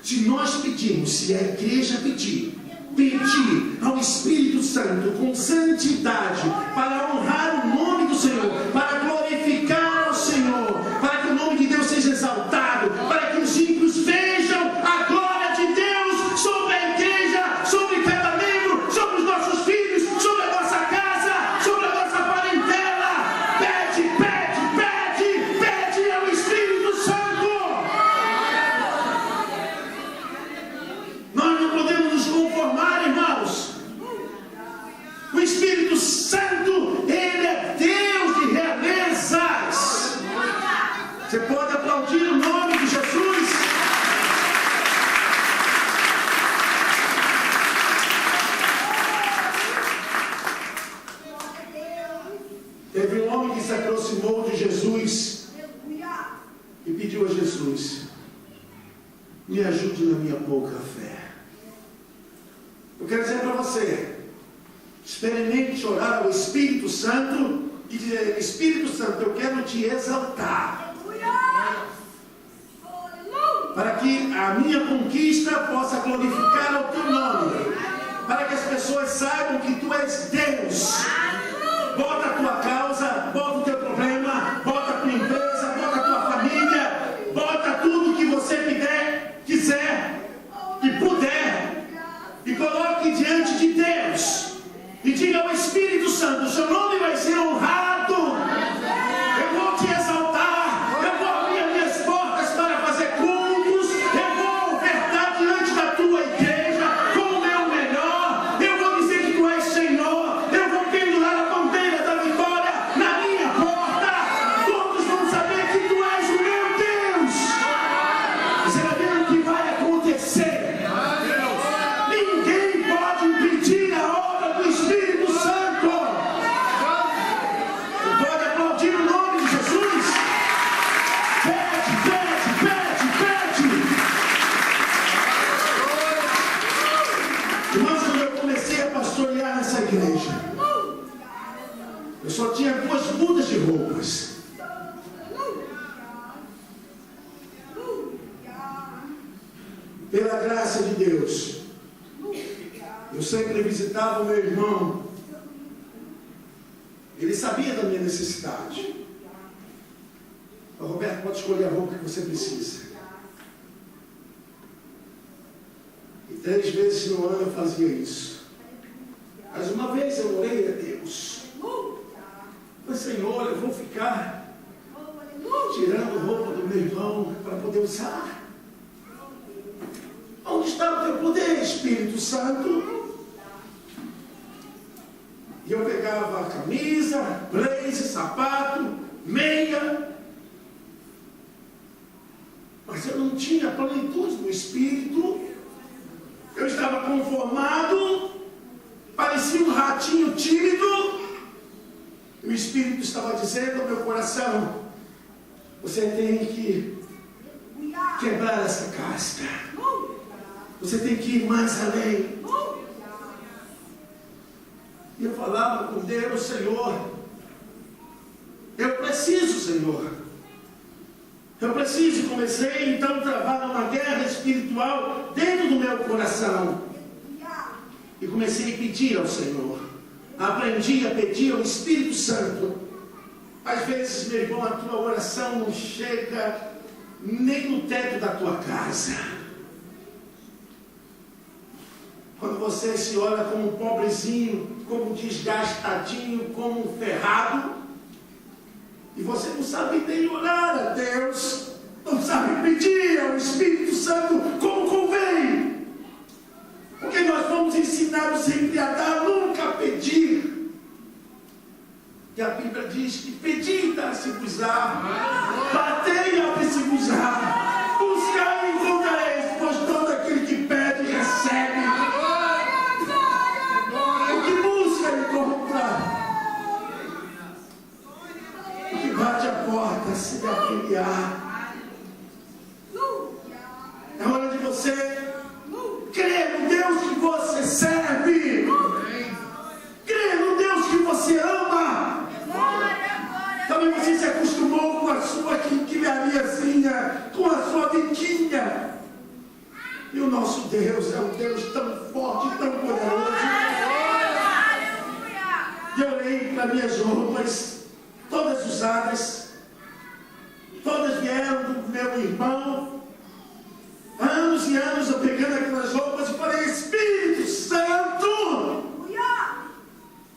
Se nós pedirmos, se a igreja pedir, pedir ao Espírito Santo com santidade para honrar o nome do Senhor, para glorificar ao Senhor, para que o nome de Deus seja exaltado, para que os ímpios vejam a glória de Deus sobre a igreja, sobre cada membro, sobre os nossos filhos, sobre a nossa casa, sobre a nossa parentela. Pede, pede, pede, pede ao Espírito Santo. Nós não podemos nos conformar, irmãos. O Espírito Santo, Ele é Deus de realezas. Você pode aplaudir o nome de Jesus? Teve um homem que se aproximou de Jesus e pediu a Jesus: me ajude na minha pouca fé. Eu quero dizer para você, experimente orar ao Espírito Santo e dizer: Espírito Santo, eu quero te exaltar, para que a minha conquista possa glorificar o teu nome, para que as pessoas saibam que tu és Deus. Bota a tua causa, bota o teu problema, bota a tua empresa, bota a tua família, bota tudo que você quiser e puder, e coloque diante de Deus e diga ao Espírito Santo: o seu nome vai ser honrado, eu vou te exaltar, eu vou abrir as minhas portas para fazer cultos, eu vou ofertar diante da tua igreja com o meu melhor, eu vou dizer que tu és Senhor, eu vou pendurar a bandeira da vitória na minha porta, todos vão saber que tu és o meu Deus. Você vai ver o que vai acontecer. Ninguém pode impedir a obra do Espírito Santo. Você pode aplaudir o nome de Jesus? Pede, pede, pede, pede. Irmãos, quando eu comecei a pastorear nessa igreja, eu só tinha 2 mudas de roupas. Pela graça de Deus, eu sempre visitava o meu irmão. Ele sabia da minha necessidade. O Roberto, pode escolher a roupa que você precisa. E 3 vezes no ano eu fazia isso. Mas uma vez eu orei a Deus. Falei: Senhor, eu vou ficar tirando roupa do meu irmão para poder usar. Onde está o teu poder, Espírito Santo? E eu pegava a camisa, blazer, sapato, meia, mas eu não tinha plenitude do Espírito. Eu estava conformado, parecia um ratinho tímido. E o Espírito estava dizendo ao meu coração: você tem que quebrar essa casca, você tem que ir mais além. E eu falava com Deus: Senhor, eu preciso, Senhor, eu preciso. E comecei então a travar uma guerra espiritual dentro do meu coração. E comecei a pedir ao Senhor. Aprendi a pedir ao Espírito Santo. Às vezes, meu irmão, a tua oração não chega nem no teto da tua casa. Quando você se olha como um pobrezinho, como um desgastadinho, como um ferrado, e você não sabe nem orar a Deus, não sabe pedir ao Espírito Santo como convém, porque nós fomos ensinados sempre a dar, nunca a pedir. E a Bíblia diz que pedir dá-se-vos-á, batei abre-se-vos-á, buscai e encontrareis, pois todo aquele que pede recebe, o que busca encontra, o que bate a porta se abrirá. É hora de você crer no Deus que você serve, crer no Deus que você ama. Talvez você se acostumou com a sua quinquilhariazinha, com a sua vidinha. E o nosso Deus é um Deus tão forte, tão poderoso. E eu olhei para minhas roupas, todas usadas, todas vieram do meu irmão. Anos e anos eu pegando aquelas roupas e falei: Espírito Santo,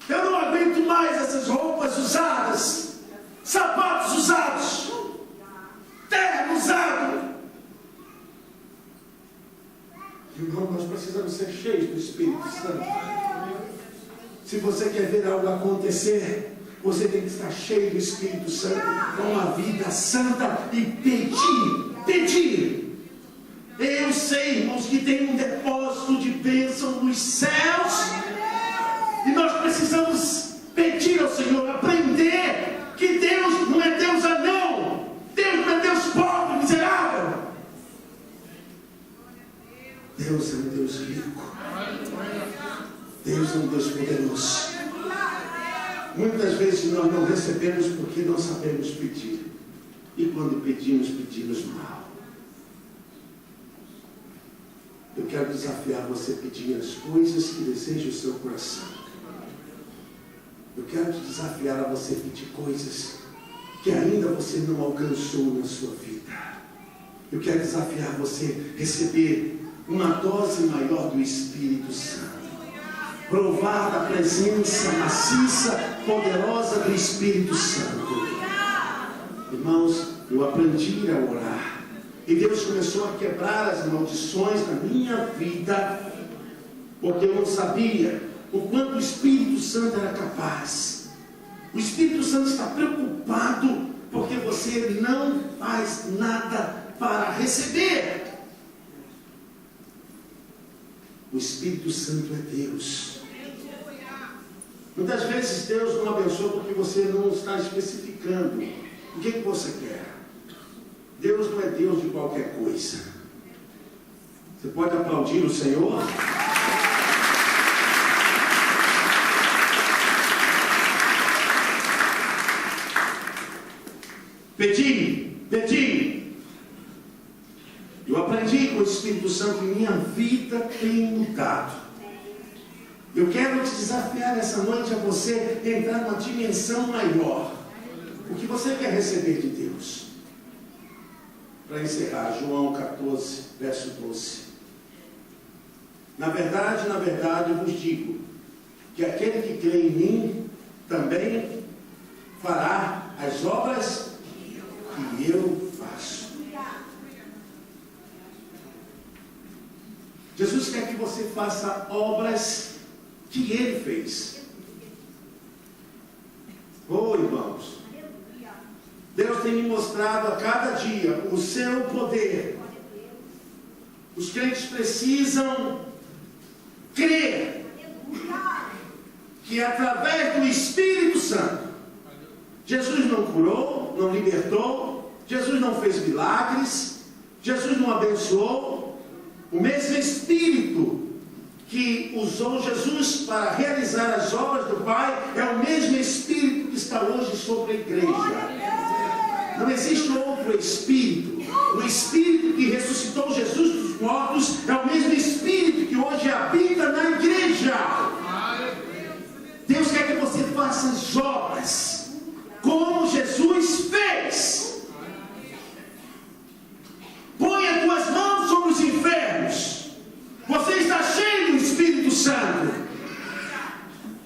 eu não aguento mais essas roupas usadas, sapatos usados, terno usado. Irmão, nós precisamos ser cheios do Espírito Santo. Se você quer ver algo acontecer, você tem que estar cheio do Espírito Santo, com uma vida santa e pedir. Eu sei, irmãos, que tem um depósito de bênção nos céus, e nós precisamos pedir ao Senhor, aprender que Deus não é Deus anão, Deus não é Deus pobre, miserável. Deus é um Deus rico. Deus é um Deus poderoso. Muitas vezes nós não recebemos porque não sabemos pedir. E quando pedimos mal. Eu quero desafiar você a pedir as coisas que deseja o seu coração. Eu quero te desafiar a você pedir coisas que ainda você não alcançou na sua vida. Eu quero desafiar você a receber uma dose maior do Espírito Santo. Provar da presença maciça, poderosa do Espírito Santo. Irmãos, eu aprendi a orar. E Deus começou a quebrar as maldições na minha vida, porque eu não sabia o quanto o Espírito Santo era capaz. O Espírito Santo está preocupado porque você não faz nada para receber. O Espírito Santo é Deus. Muitas vezes Deus não abençoa porque você não está especificando o que você quer. Deus não é Deus de qualquer coisa. Você pode aplaudir o Senhor? Pedi. Eu aprendi com o Espírito Santo e minha vida tem mudado. Eu quero te desafiar essa noite a você entrar numa dimensão maior. O que você quer receber de Deus? Para encerrar, João 14, verso 12. Na verdade, eu vos digo que aquele que crê em mim também fará as obras que eu faço. Jesus quer que você faça obras que Ele fez. Oh, irmãos, Deus tem me mostrado a cada dia o seu poder. Os crentes precisam crer que através do Espírito Santo, Jesus não curou, não libertou, Jesus não fez milagres, Jesus não abençoou. O mesmo Espírito que usou Jesus para realizar as obras do Pai é o mesmo Espírito que está hoje sobre a igreja. Não existe outro Espírito. O Espírito que ressuscitou Jesus dos mortos é o mesmo Espírito que hoje habita na igreja. Deus quer que você faça as obras como Jesus fez. Põe as tuas mãos sobre os enfermos. Você está cheio do Espírito Santo.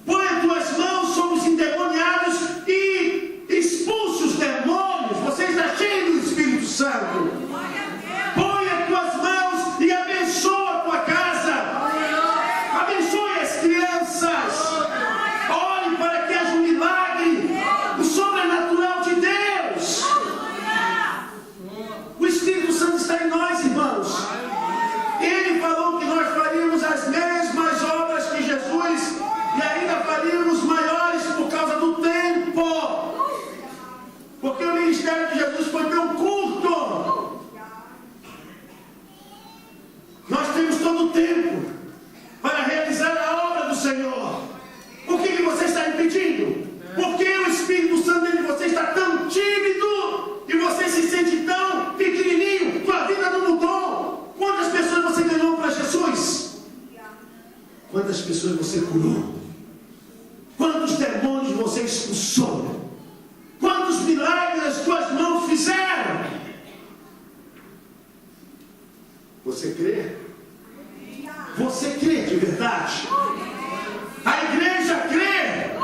Põe as tuas mãos sobre os endemoniados e expulse os demônios. Você está cheio do Espírito Santo. Quantas pessoas você curou? Quantos demônios você expulsou? Quantos milagres as tuas mãos fizeram? Você crê? Você crê de verdade? A igreja crê.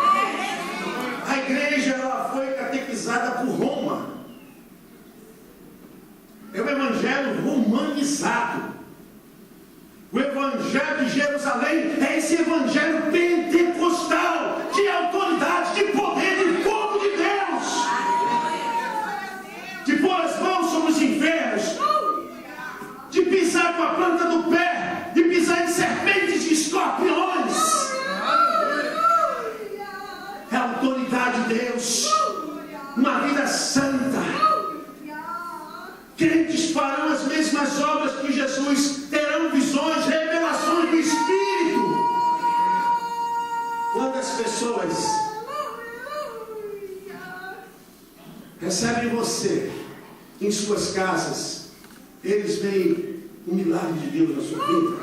A igreja ela foi catequizada por Roma. É o evangelho romanizado. O evangelho de Jerusalém é esse evangelho pentecostal, de autoridade, de poder, de fogo de Deus, de pôr as mãos sobre os enfermos, de pisar com a planta do pé, de pisar em serpentes e escorpiões. É a autoridade de Deus, uma vida santa. Crentes farão as mesmas obras que Jesus, terão visões, revelações do Espírito. Quantas pessoas recebem você em suas casas, eles veem o milagre de Deus na sua vida?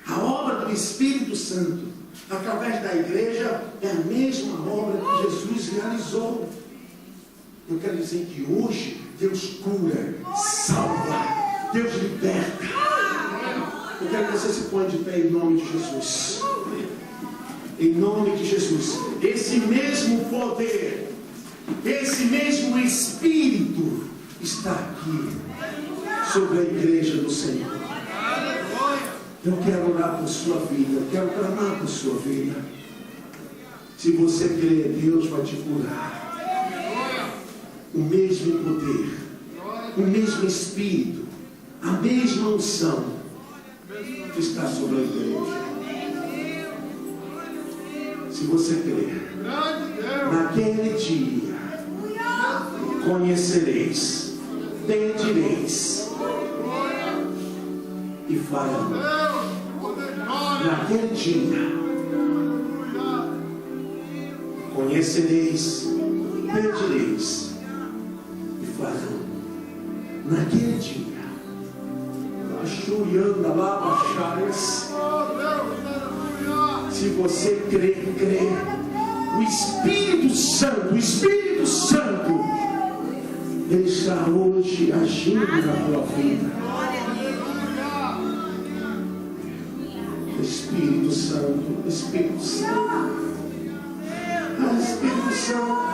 A obra do Espírito Santo, através da igreja, é a mesma obra que Jesus realizou. Eu quero dizer que hoje Deus cura, salva, Deus liberta. Eu quero que você se ponha de pé em nome de Jesus. Em nome de Jesus. Esse mesmo poder, esse mesmo Espírito está aqui sobre a igreja do Senhor. Eu quero orar por sua vida, eu quero clamar por sua vida. Se você crer, Deus vai te curar. O mesmo poder, o mesmo Espírito, a mesma unção está sobre a igreja. Se você crer, naquele dia conhecereis, pedireis e farão. Naquele dia conhecereis, pedireis e farão. Naquele dia, se você crer, o Espírito Santo, Ele está hoje agindo na tua vida. Espírito Santo, Espírito Santo, Espírito Santo.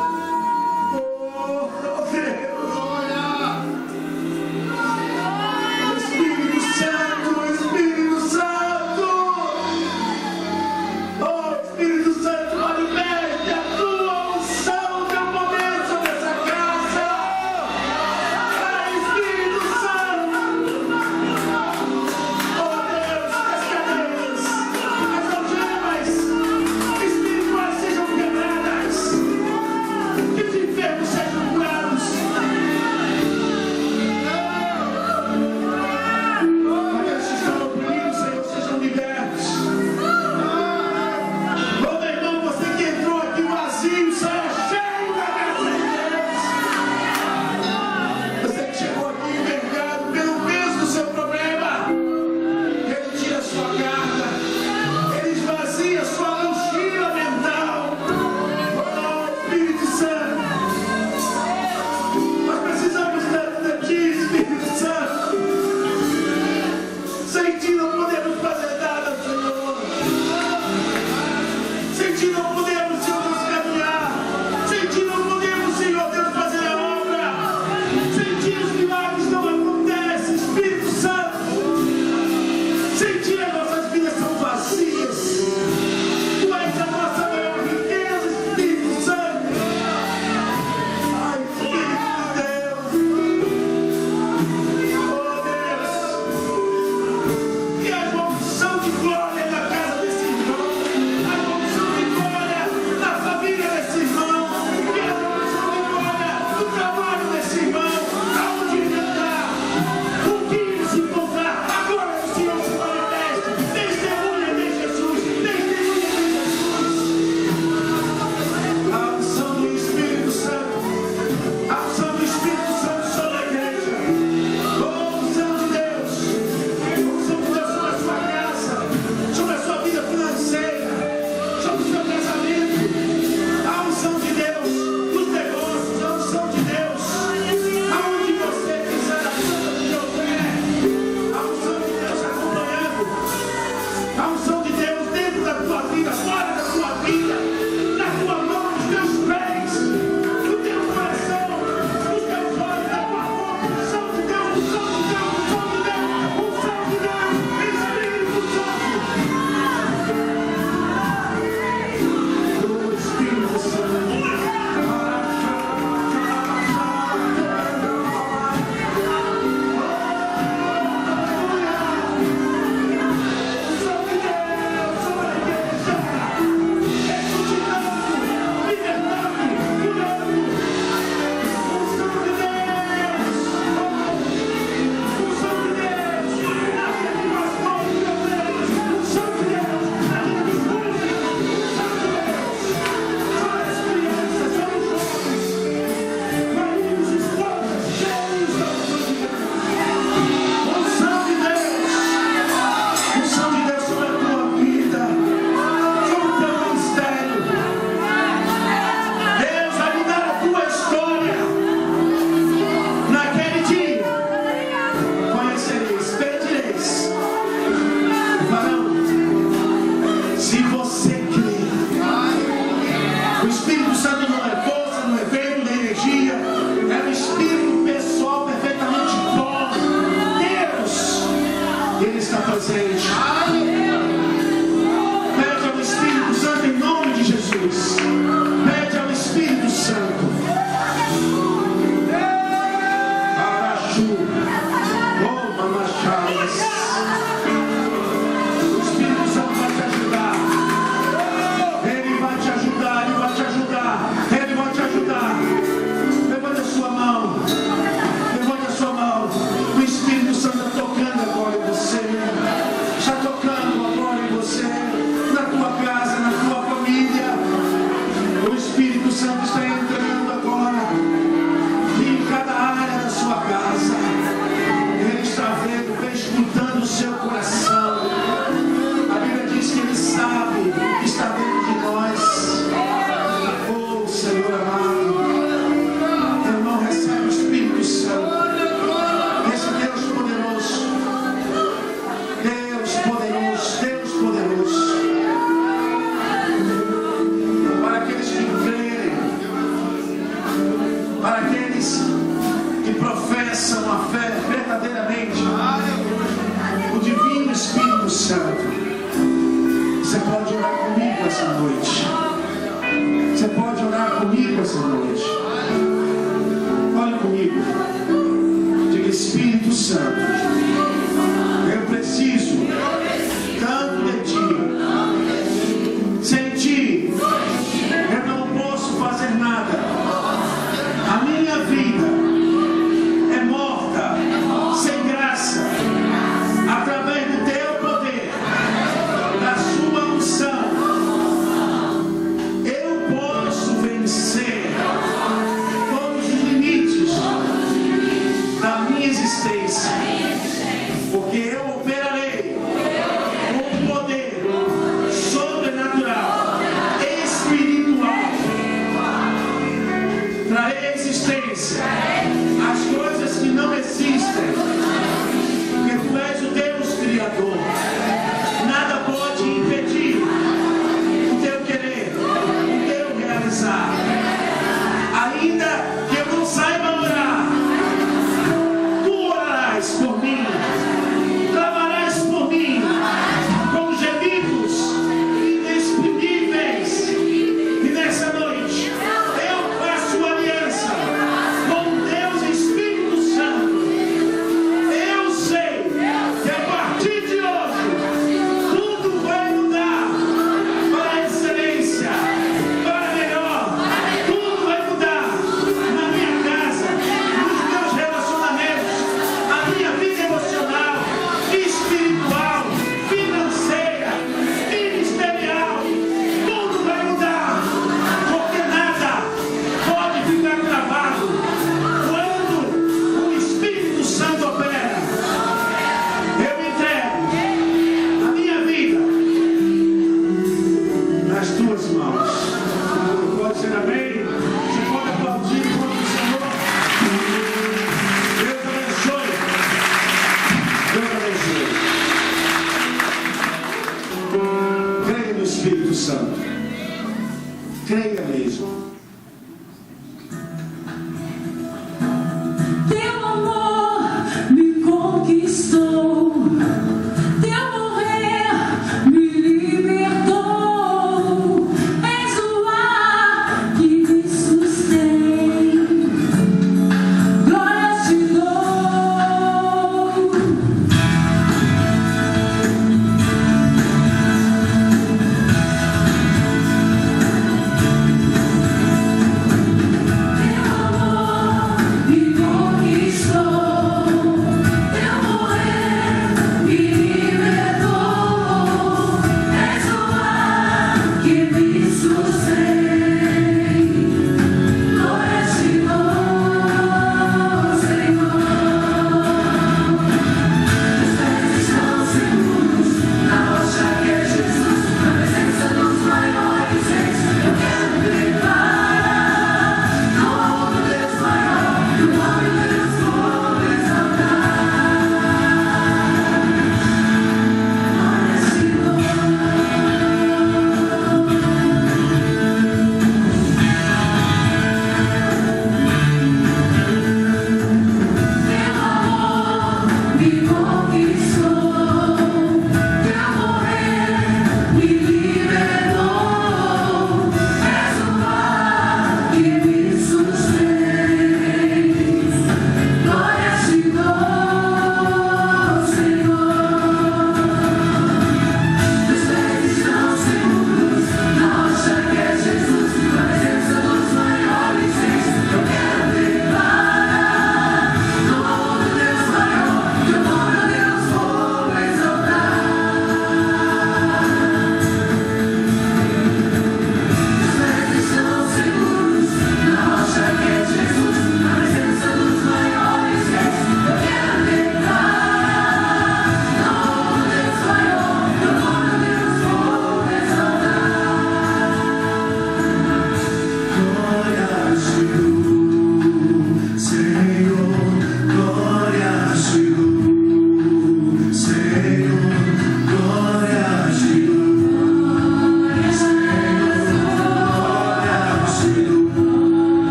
Trabalharás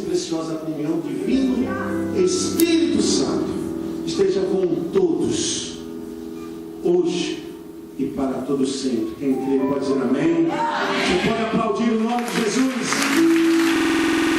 e preciosa comunhão divino, Espírito Santo, esteja com todos, hoje e para todos sempre. Quem crê pode dizer amém. Você pode aplaudir.